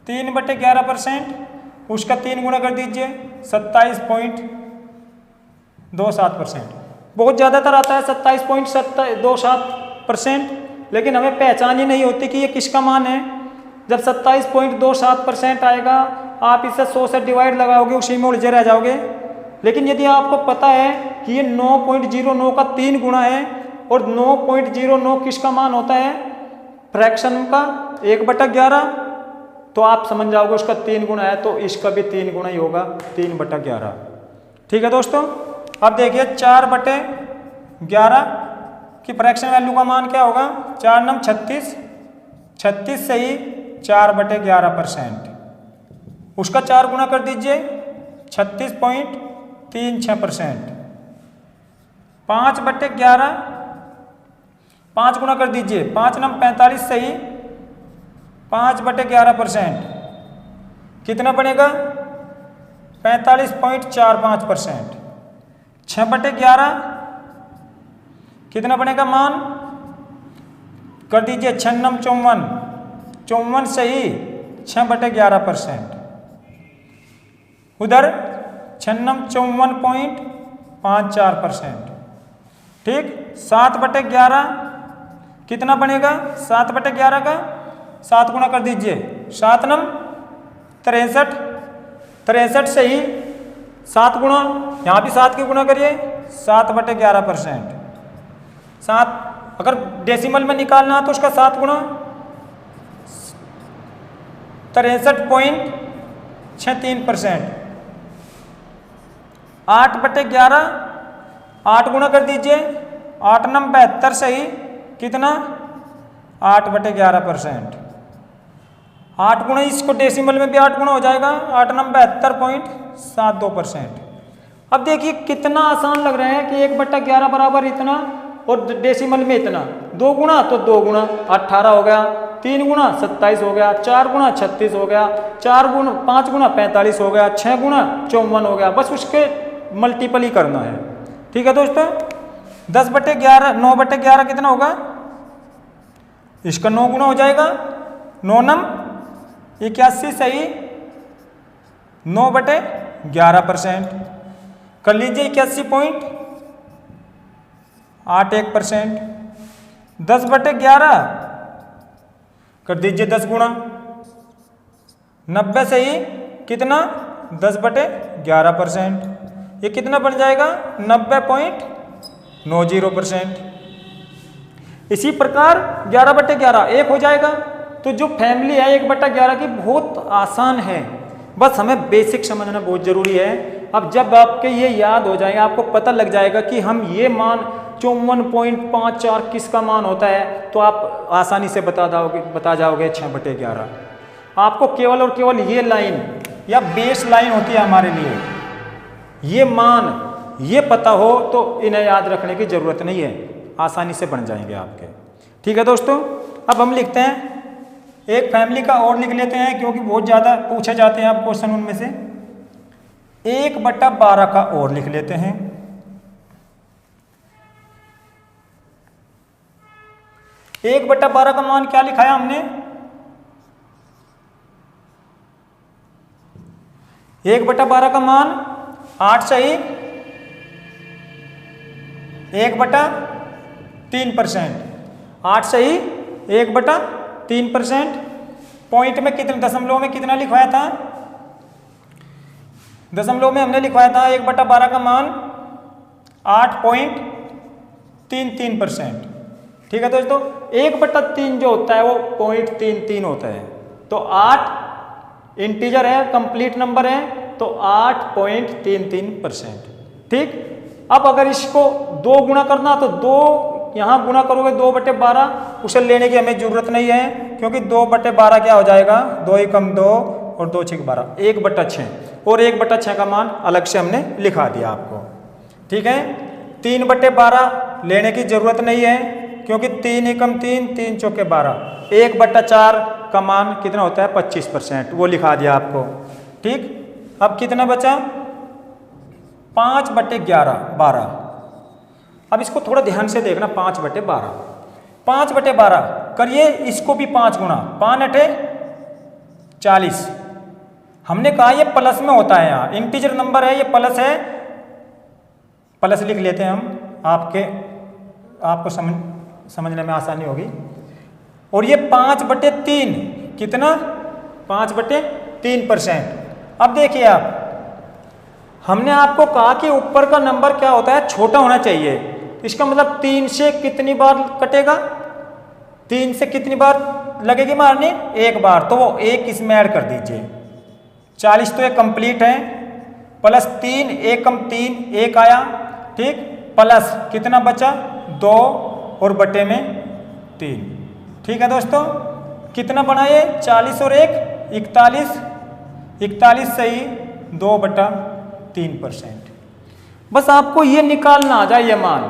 3/11%। उसका 3 गुना कर दीजिए 27.27%। बहुत ज़्यादातर आता है 27.27%, लेकिन हमें पहचान ही नहीं होती कि ये किसका मान है। जब 27.27% आएगा आप इसे 100 से डिवाइड लगाओगे, उसी में उलझे रह जाओगे। लेकिन यदि आपको पता है कि ये 9.09 का 3 गुना है और 9.09 किसका मान होता है? फ्रैक्शन का 1/11, तो आप समझ जाओगे उसका 3 गुना है, तो इसका भी 3 गुना ही होगा 3/11। ठीक है दोस्तों, अब देखिए 4/11 की फ्रैक्शन वैल्यू का मान क्या होगा? 4 नम 36, 36 सही 4/11%। उसका 4 गुना कर दीजिए 36.36%। 5/11 5 गुना कर दीजिए 5 नम 45 सही 5/11%। कितना बनेगा? 45.45%। 6/11 कितना बनेगा मान? कर दीजिए 6 नम 54, 54 सही 6/11%। उधर 6 नम 54.54%। ठीक, 7/11 कितना बनेगा? 7/11 का 7 गुना कर दीजिए 7 नम 63, 63 सही 7 गुना, यहाँ भी 7 की गुना करिए 7/11%। 7 अगर डेसिमल में निकालना है तो उसका 7 गुना 63.63%। 8/11 8 गुना कर दीजिए 8 नम 72 सही कितना? 8/11%। 8 गुना इसको डेसिमल में भी 8 गुना हो जाएगा 8 नम 72.72%। अब देखिए कितना आसान लग रहा है कि 1/11 बराबर इतना और डेसिमल में इतना। 2 गुना तो 2 गुना 18 हो गया, 3 गुना 27 हो गया, 4 गुना 36 हो गया, 5 गुना 45 हो गया, 6 गुना 54 हो गया। बस उसके मल्टीपल ही करना है। ठीक है दोस्तों, 10/11 9/11 कितना होगा? इसका 9 गुना हो जाएगा 9 नम 81 सही 9/11%। कर लीजिए 81.81%। 10/11 कर दीजिए 10 गुना 90 सही कितना? 10/11%। ये कितना बन जाएगा? 90.90%। इसी प्रकार 11/11 1 हो जाएगा। तो जो फैमिली है 1/11 की बहुत आसान है, बस हमें बेसिक समझना बहुत जरूरी है। अब जब आपके ये याद हो जाएगा, आपको पता लग जाएगा कि हम ये मान 54.54 किसका मान होता है, तो आप आसानी से बता जाओगे 6/11। आपको केवल और केवल ये लाइन या बेस लाइन होती है हमारे लिए, ये मान ये पता हो तो इन्हें याद रखने की जरूरत नहीं है, आसानी से बन जाएंगे आपके। ठीक है दोस्तों, अब हम लिखते हैं एक फैमिली का और लिख लेते हैं, क्योंकि बहुत ज़्यादा पूछे जाते हैं आप क्वेश्चन उनमें से। 1/12 का और लिख लेते हैं। 1/12 का मान क्या लिखाया हमने? 1/12 का मान 8 सही 1/3%। 8 सही 1/3%। पॉइंट में कितने दशमलव में कितना लिखवाया था? दशमलव में हमने लिखवाया था 1/12 का मान 8.33%। ठीक है दोस्तों, 1/3 जो होता है वो 0.33 होता है। तो 8 इंटीजर है, कंप्लीट नंबर है, तो 8.33%। ठीक। अब अगर इसको 2 गुना करना तो 2 यहाँ गुना करोगे 2/12, उसे लेने की हमें जरूरत नहीं है क्योंकि 2/12 क्या हो जाएगा, 2 एकम 2 और 2 छीक 12, 1/6 और 1/6 का मान अलग से हमने लिखा दिया आपको। ठीक है, 3/12 लेने की जरूरत नहीं है क्योंकि 3 एकम 3, 3 चौके 12, 1/4 का मान कितना होता है 25%, वो लिखा दिया आपको। ठीक, अब कितना बचा 5/11 12। अब इसको थोड़ा ध्यान से देखना, 5/12 5/12 करिए इसको भी 5 गुना, 5 अठे 40। हमने कहा ये प्लस में होता है, यहाँ इंटीजर नंबर है, ये प्लस है, प्लस लिख लेते हैं हम, आपको समझने में आसानी होगी। और ये 5/3 कितना 5/3%। अब देखिए आप, हमने आपको कहा कि ऊपर का नंबर क्या होता है छोटा होना चाहिए, इसका मतलब 3 से कितनी बार कटेगा, 3 से कितनी बार लगेगी मारने, 1 बार, तो वो 1 इसमें ऐड कर दीजिए। 40 तो ये कंप्लीट है, प्लस 3 एकम 3 1 आया, ठीक, प्लस कितना बचा 2 और बटे में 3। ठीक है दोस्तों, कितना बना ये 40 और 1 41, 41 सही 2/3%। बस आपको ये निकालना आ जाए ये मान।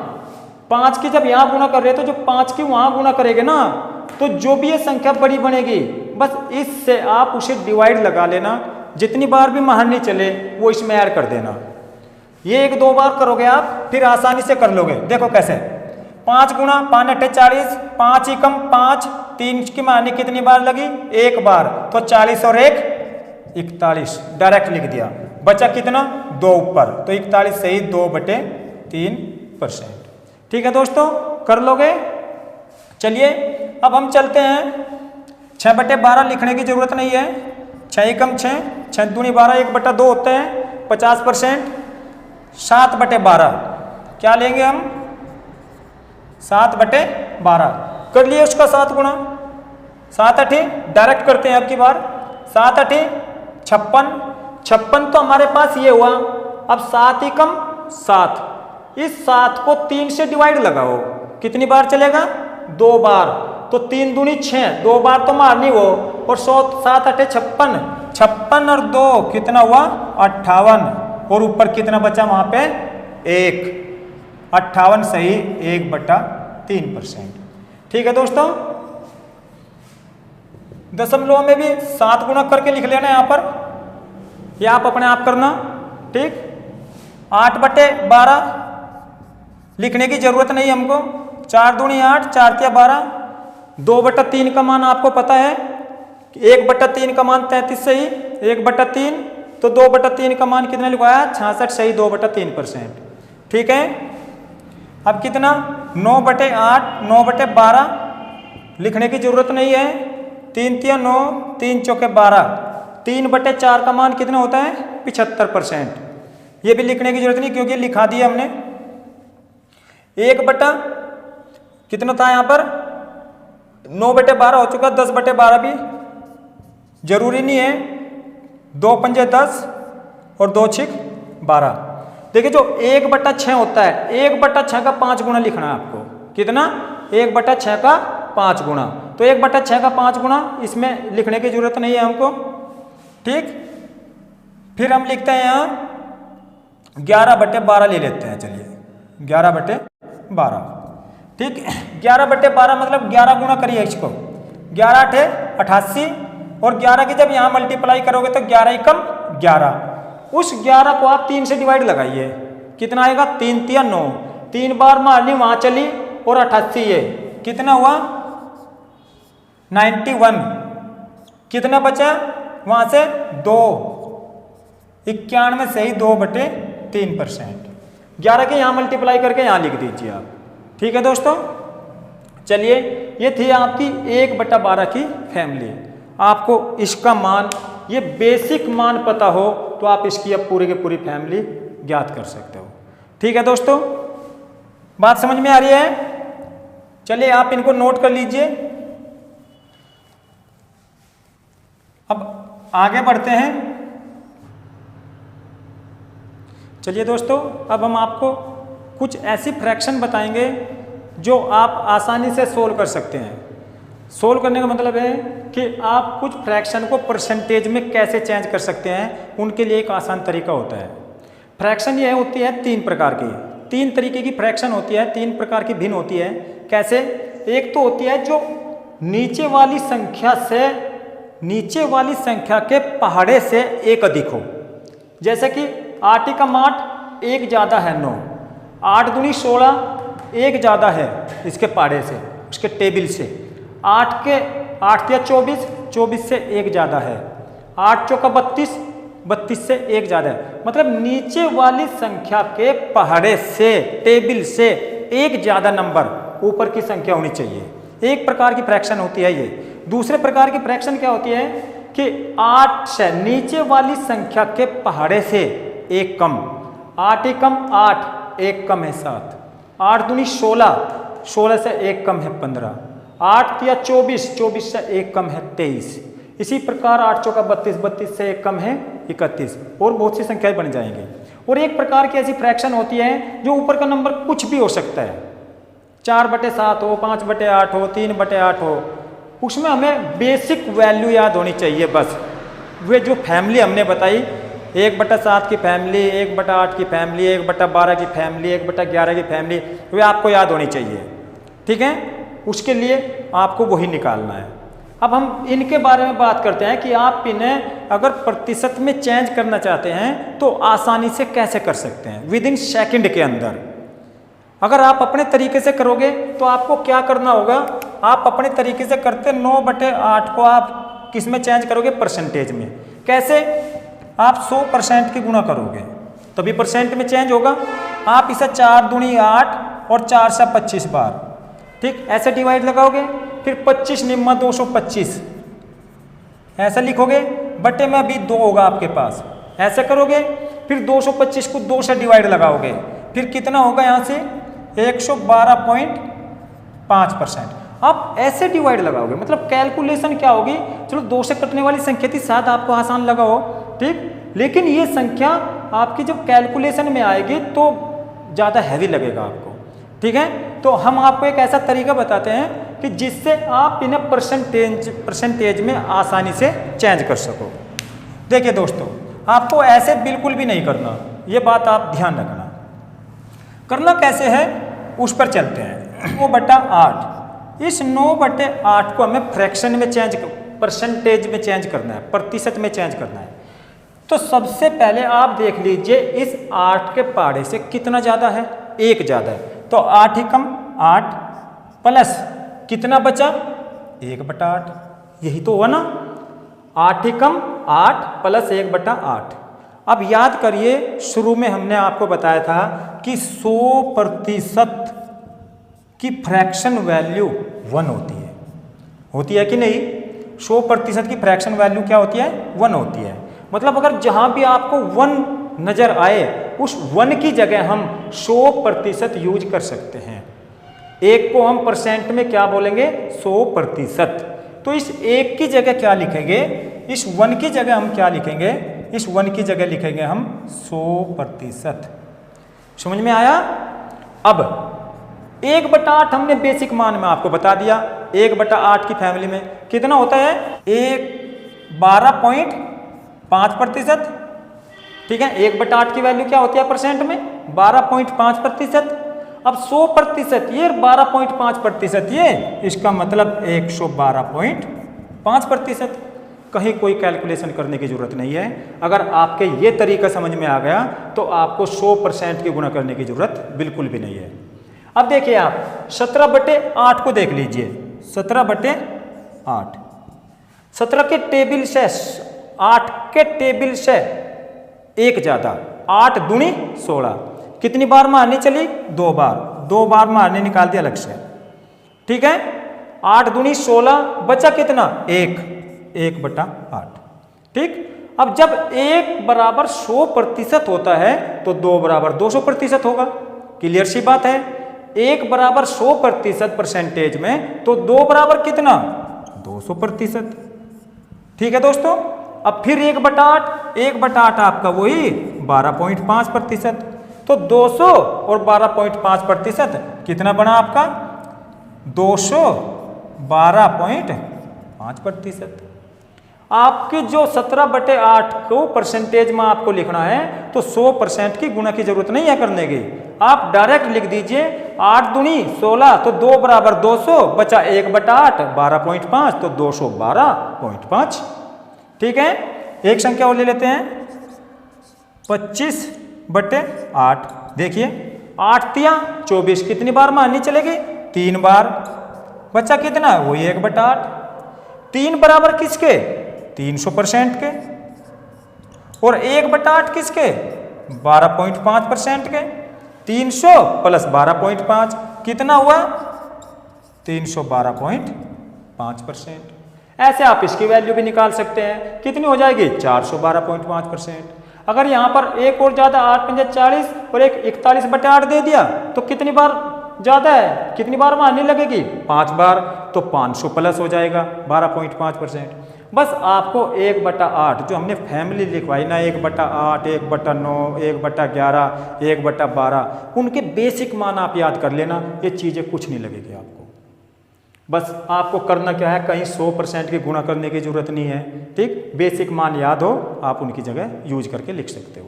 5 की जब यहाँ गुना कर रहे हैं तो जो 5 की वहाँ गुना करेंगे ना, तो जो भी ये संख्या बड़ी बनेगी बस इससे आप उसे डिवाइड लगा लेना, जितनी बार भी बाहर नहीं चले वो इसमें ऐड कर देना। ये 1-2 बार करोगे आप फिर आसानी से कर लोगे। देखो कैसे, 5 गुना 5 अठे 40, 5 एकम 5, 3 की मारने कितनी बार लगी 1 बार, तो 40 और 1 41 डायरेक्ट लिख दिया, बचा कितना 2 ऊपर, तो 41 सही 2/3%। ठीक है दोस्तों, कर लोगे। चलिए अब हम चलते हैं, 6/12 लिखने की जरूरत नहीं है, 6 एकम 6, 6 दूनी 12, 1/2 होते हैं 50%। 7/12 क्या लेंगे हम 7/12 कर लिए उसका 7 गुना, 7 अठे डायरेक्ट करते हैं अब की बार, 7 अठे 56 तो हमारे पास ये हुआ। अब 7 एकम 7, इस 7 को 3 से डिवाइड लगाओ, कितनी बार चलेगा 2 बार, तो 3 दूनी 6, 2 बार तो मारनी हो, और 7 अठे 56 और 2 कितना हुआ 58, और ऊपर कितना बचा वहां पे 1, 58 सही 1/3%। ठीक है दोस्तों, दशमलव में भी 7 गुना करके लिख लेना यहाँ पर, ये आप अपने आप करना। ठीक, 8/12 लिखने की जरूरत नहीं हमको, 4 दूनी 8, 4 तिया 12, 2/3 का मान आपको पता है, 1/3 का मान 33 सही 1/3, तो 2/3 का मान कितना लिखवाया 66 सही 2/3%। ठीक है, अब कितना 9/8 9/12 लिखने की जरूरत नहीं है, 3 तिया 9, 3 चौके 12, 3/4 का मान कितना होता है 75%। ये भी लिखने की जरूरत नहीं क्योंकि लिखा दिया हमने। 1 बटा कितना था यहाँ पर 9/12 हो चुका, 10/12 भी जरूरी नहीं है, 2 पंजे 10 और 2 छिक 12। देखिए जो 1/6 होता है, 1/6 का 5 गुना लिखना है आपको, कितना 1/6 का 5 गुना, तो 1/6 का 5 गुना इसमें लिखने की जरूरत नहीं है हमको। ठीक, फिर हम लिखते हैं यहाँ 11/12 ले लेते हैं, चलिए 11/12। ठीक, 11/12 मतलब 11 गुना करिए इसको, 11 अठे 88, और 11 की जब यहाँ मल्टीप्लाई करोगे तो 11 एकम 11, उस 11 को आप 3 से डिवाइड लगाइए, कितना आएगा 3 तिया 9, 3 बार मारनी वहां चली, और 88 ये कितना हुआ 91, कितना बचा वहां से 2, 91 सही 2/3%। 11 के यहाँ मल्टीप्लाई करके यहाँ लिख दीजिए आप। ठीक है दोस्तों, चलिए ये थी आपकी 1/12 की फैमिली। आपको इसका मान, ये बेसिक मान पता हो तो आप इसकी अब पूरी की पूरी फैमिली ज्ञात कर सकते हो। ठीक है दोस्तों, बात समझ में आ रही है? चलिए आप इनको नोट कर लीजिए। अब आगे बढ़ते हैं। चलिए दोस्तों, अब हम आपको कुछ ऐसी फ्रैक्शन बताएंगे जो आप आसानी से सोल्व कर सकते हैं। सोल्व करने का मतलब है कि आप कुछ फ्रैक्शन को परसेंटेज में कैसे चेंज कर सकते हैं, उनके लिए एक आसान तरीका होता है। फ्रैक्शन ये होती है 3 प्रकार की, 3 तरीके की फ्रैक्शन होती है, 3 प्रकार की भिन्न होती है। कैसे? एक तो होती है जो नीचे वाली संख्या के पहाड़े से एक अधिक हो, जैसे कि 8 एकम 8, एक ज़्यादा है 9, 8 दूनी 16, एक ज़्यादा है इसके पहाड़े से, उसके टेबल से। 8 या 24, 24 से एक ज़्यादा है। 8 चौका 32, 32 से एक ज़्यादा है। मतलब नीचे वाली संख्या के पहाड़े से, टेबल से एक ज़्यादा नंबर ऊपर की संख्या होनी चाहिए। एक प्रकार की फ्रैक्शन होती है ये। दूसरे प्रकार की फ्रैक्शन क्या होती है कि 8 से नीचे वाली संख्या के पहाड़े से एक कम। 8 एकम 8, एक कम है 7। 8 दूनी 16, 16 से एक कम है 15। 8 या 24, 24 से एक कम है 23। इसी प्रकार 8 चौका 32, 32 से एक कम है 31, और बहुत सी संख्याएं बन जाएंगी। और एक प्रकार की ऐसी फ्रैक्शन होती है जो ऊपर का नंबर कुछ भी हो सकता है, 4/7 हो, 5/8 हो, 3/8 हो। उसमें हमें बेसिक वैल्यू याद होनी चाहिए बस। वे जो फैमिली हमने बताई, 1/7 की फैमिली, 1/8 की फैमिली, 1/12 की फैमिली, 1/11 की फैमिली, वे आपको याद होनी चाहिए। ठीक है, उसके लिए आपको वही निकालना है। अब हम इनके बारे में बात करते हैं कि आप इन्हें अगर प्रतिशत में चेंज करना चाहते हैं तो आसानी से कैसे कर सकते हैं, विद इन सेकेंड के अंदर। अगर आप अपने तरीके से करोगे तो आपको क्या करना होगा, आप अपने तरीके से करते 9/8 को आप किस में चेंज करोगे, परसेंटेज में। कैसे? आप 100% की गुणा करोगे तभी परसेंट में चेंज होगा। आप इसे 4 दूनी 8 और 4 से 25 बार, ठीक, ऐसे डिवाइड लगाओगे। फिर 25 निम्मा 225 ऐसा लिखोगे, बटे में अभी 2 होगा आपके पास, ऐसे करोगे। फिर 225 को 2 से डिवाइड लगाओगे, फिर कितना होगा यहाँ से 112.5%। आप ऐसे डिवाइड लगाओगे, मतलब कैलकुलेशन क्या होगी, चलो 2 से कटने वाली संख्या थी, शायद आपको आसान लगा हो, ठीक, लेकिन ये संख्या आपकी जब कैलकुलेशन में आएगी तो ज़्यादा हैवी लगेगा आपको। ठीक है, तो हम आपको एक ऐसा तरीका बताते हैं कि जिससे आप इन्हें परसेंटेज में आसानी से चेंज कर सको। देखिए दोस्तों, आपको ऐसे बिल्कुल भी नहीं करना, ये बात आप ध्यान रखना। करना कैसे है उस पर चलते हैं। 9/8, इस 9/8 को हमें फ्रैक्शन में चेंज, परसेंटेज में चेंज करना है, प्रतिशत में चेंज करना है। तो सबसे पहले आप देख लीजिए इस 8 के पहाड़े से कितना ज़्यादा है, एक ज़्यादा है। तो 8 एकम 8 प्लस कितना बचा, 1/8, यही तो हुआ ना। 8 एकम 8 प्लस 1/8। अब याद करिए, शुरू में हमने आपको बताया था कि 100% की फ्रैक्शन वैल्यू 1 होती है कि नहीं? 100% की फ्रैक्शन वैल्यू क्या होती है, 1 होती है। मतलब अगर जहां भी आपको 1 नजर आए, उस 1 की जगह हम 100% यूज कर सकते हैं। एक को हम परसेंट में क्या बोलेंगे, 100%। तो इस एक की जगह क्या लिखेंगे, इस 1 की जगह हम क्या लिखेंगे, इस 1 की जगह लिखेंगे हम 100%। समझ में आया? अब 1/8 हमने बेसिक मान में आपको बता दिया। 1/8 की फैमिली में कितना होता है, 12.5%। ठीक है, 1/8 की वैल्यू क्या होती है परसेंट में, 12.5%। अब 100% ये 12.5% ये, इसका मतलब 112.5%। कहीं कोई कैलकुलेशन करने की जरूरत नहीं है। अगर आपके ये तरीका समझ में आ गया तो आपको 100% की गुणा करने की जरूरत बिल्कुल भी नहीं है। अब देखिए आप 17/8 को देख लीजिए। 17/8, 17 के टेबल से 8 के टेबल से एक ज्यादा, 8 दूनी 16। कितनी बार मारनी चली, 2 बार, 2 बार मारने निकाल दिया अलग से। ठीक है, 8 दूनी 16, बचा कितना, 1/8। ठीक, अब जब 1 बराबर 100% होता है तो 2 बराबर 200% होगा। क्लियर सी बात है। 1 बराबर 100% परसेंटेज में तो 2 बराबर कितना, 200%। ठीक है दोस्तों, अब फिर 1/8, 1/8 आपका वही 12.5%। तो 200 और 12.5% कितना बना आपका? 212.5%। आपके जो 17/8 को परसेंटेज में आपको लिखना है तो 100% की गुणा की जरूरत नहीं है करने की। आप डायरेक्ट लिख दीजिए 8 दूनी 16, तो 2 बराबर 200, बचा 1/8 12.5, तो 212.5। ठीक है, एक संख्या और ले लेते हैं 25/8। देखिए 8 तिया 24, कितनी बार माननी चलेगी? 3 बार। बचा कितना? वही 1/8। 3 बराबर किसके? 300% के। और 1/8 किसके? 12.5% के। 300 प्लस 12.5 कितना हुआ? 312.5%। ऐसे आप इसकी वैल्यू भी निकाल सकते हैं। कितनी हो जाएगी? 412.5%। अगर यहाँ पर एक और ज्यादा 8 पंजे 40 और एक 41/8 दे दिया तो कितनी बार ज्यादा है? कितनी बार मारनी लगेगी? 5 बार। तो 500 प्लस हो जाएगा 12.5%। बस आपको 1/8 जो हमने फैमिली लिखवाई ना, 1/8, 1/9, 1/11, 1/12, उनके बेसिक मान आप याद कर लेना। ये चीज़ें कुछ नहीं लगेगी आपको। बस आपको करना क्या है, कहीं 100% की गुणा करने की जरूरत नहीं है। ठीक, बेसिक मान याद हो, आप उनकी जगह यूज करके लिख सकते हो।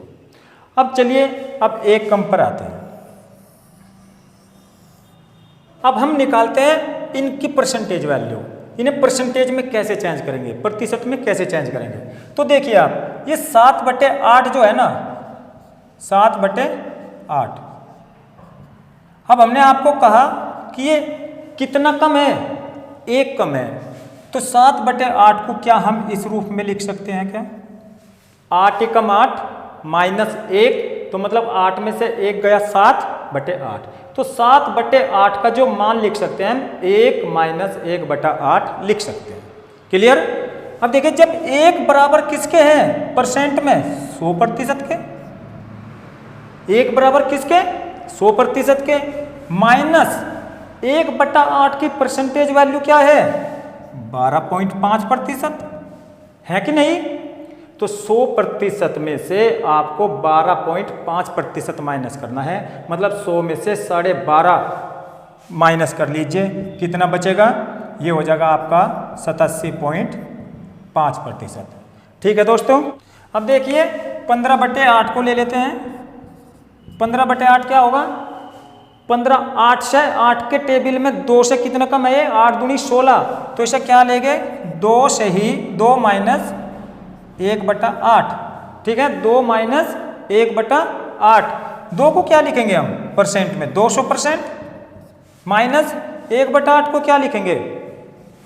अब चलिए अब एक कम पर आते हैं। अब हम निकालते हैं इनकी परसेंटेज वैल्यू। इन्हें परसेंटेज में कैसे चेंज करेंगे, प्रतिशत में कैसे चेंज करेंगे? तो देखिए आप, ये 7/8 जो है ना, 7/8। अब हमने आपको कहा कि ये कितना कम है? 1 कम है। तो 7/8 को क्या हम इस रूप में लिख सकते हैं क्या? 8 एकम 8 माइनस 1, तो मतलब 8 में से 1 गया 7/8। तो 7/8 का जो मान लिख सकते हैं हम 1 माइनस 1/8 लिख सकते हैं। क्लियर? अब देखिए जब 1 बराबर किसके हैं परसेंट में? 100% के। 1 बराबर किसके? 100% के। माइनस 1/8 की परसेंटेज वैल्यू क्या है? 12.5% है कि नहीं? तो 100% में से आपको 12.5% माइनस करना है। मतलब 100 में से 12.5 माइनस कर लीजिए, कितना बचेगा? ये हो जाएगा आपका 87.5%। ठीक है दोस्तों, अब देखिए 15/8 को ले लेते हैं। 15/8 क्या होगा? 15 8 से 8 के टेबल में 2 से कितना कम है? ये 8 दूनी 16। तो इसे क्या लेंगे? 2 से ही 2 माइनस 1/8। ठीक है, 2 माइनस 1/8। 2 को क्या लिखेंगे हम परसेंट में? 200%। माइनस 1/8 को क्या लिखेंगे?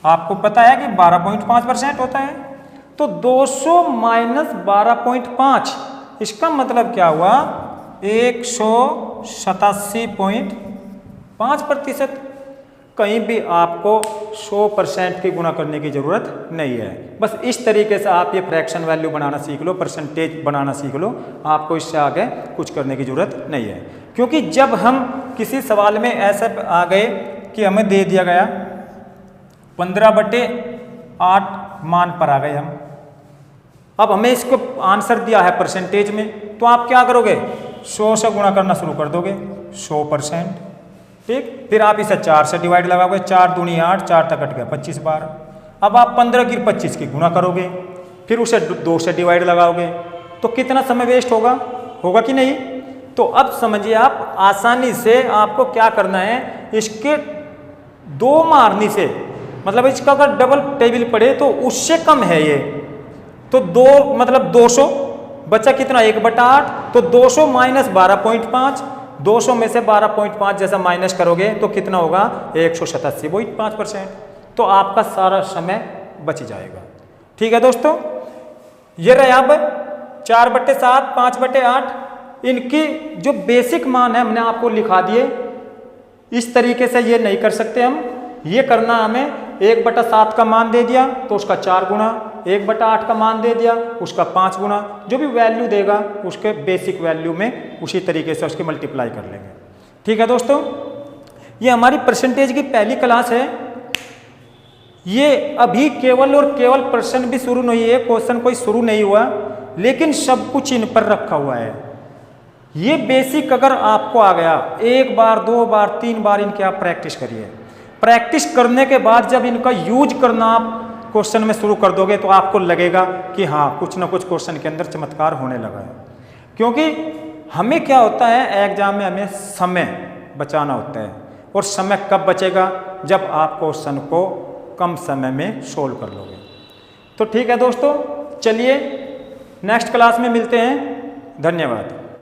आपको पता है कि 12.5% होता है। तो 200 माइनस 12.5, इसका मतलब क्या हुआ? 187.5%। कहीं भी आपको 100% की गुणा करने की जरूरत नहीं है। बस इस तरीके से आप ये फ्रैक्शन वैल्यू बनाना सीख लो, परसेंटेज बनाना सीख लो। आपको इससे आगे कुछ करने की जरूरत नहीं है। क्योंकि जब हम किसी सवाल में ऐसे आ गए कि हमें दे दिया गया 15/8 मान पर आ गए हम, अब हमें इसको आंसर दिया है परसेंटेज में, तो आप क्या करोगे? 100 से गुणा करना शुरू कर दोगे, 100%। ठीक, फिर आप इसे 4 से डिवाइड लगाओगे, 4 दूनी 8, 4 तक कट गया 25 बार। अब आप 15 की 25 की गुणा करोगे, फिर उसे 2 से डिवाइड लगाओगे, तो कितना समय वेस्ट होगा? होगा कि नहीं? तो अब समझिए आप, आसानी से आपको क्या करना है, इसके 2 मारने से, मतलब इसका अगर डबल टेबल पड़े तो उससे कम है ये, तो 2 मतलब 200, बचा कितना? 1/8। तो 200 माइनस 12.5, 200 में से 12.5 जैसा माइनस करोगे तो कितना होगा? 187.5%। तो आपका सारा समय बच जाएगा। ठीक है दोस्तों, ये रहे अब 4/7, 5/8, इनकी जो बेसिक मान है हमने आपको लिखा दिए। इस तरीके से ये नहीं कर सकते हम, ये करना हमें 1/7 का मान दे दिया तो उसका 4 गुना, 1/8 का मान दे दिया उसका 5 गुना, जो भी वैल्यू देगा उसके बेसिक वैल्यू में उसी तरीके से उसके मल्टीप्लाई कर लेंगे। ठीक है दोस्तों, ये हमारी परसेंटेज की पहली क्लास है। ये अभी केवल और केवल प्रश्न भी शुरू नहीं है, क्वेश्चन कोई शुरू नहीं हुआ, लेकिन सब कुछ इन पर रखा हुआ है। ये बेसिक अगर आपको आ गया, एक बार, दो बार, तीन बार इनके आप प्रैक्टिस करिए। प्रैक्टिस करने के बाद जब इनका यूज करना आप क्वेश्चन में शुरू कर दोगे तो आपको लगेगा कि हाँ कुछ ना कुछ क्वेश्चन के अंदर चमत्कार होने लगा है। क्योंकि हमें क्या होता है, एग्जाम में हमें समय बचाना होता है, और समय कब बचेगा, जब आप क्वेश्चन को कम समय में सोल्व कर लोगे। तो ठीक है दोस्तों, चलिए नेक्स्ट क्लास में मिलते हैं। धन्यवाद।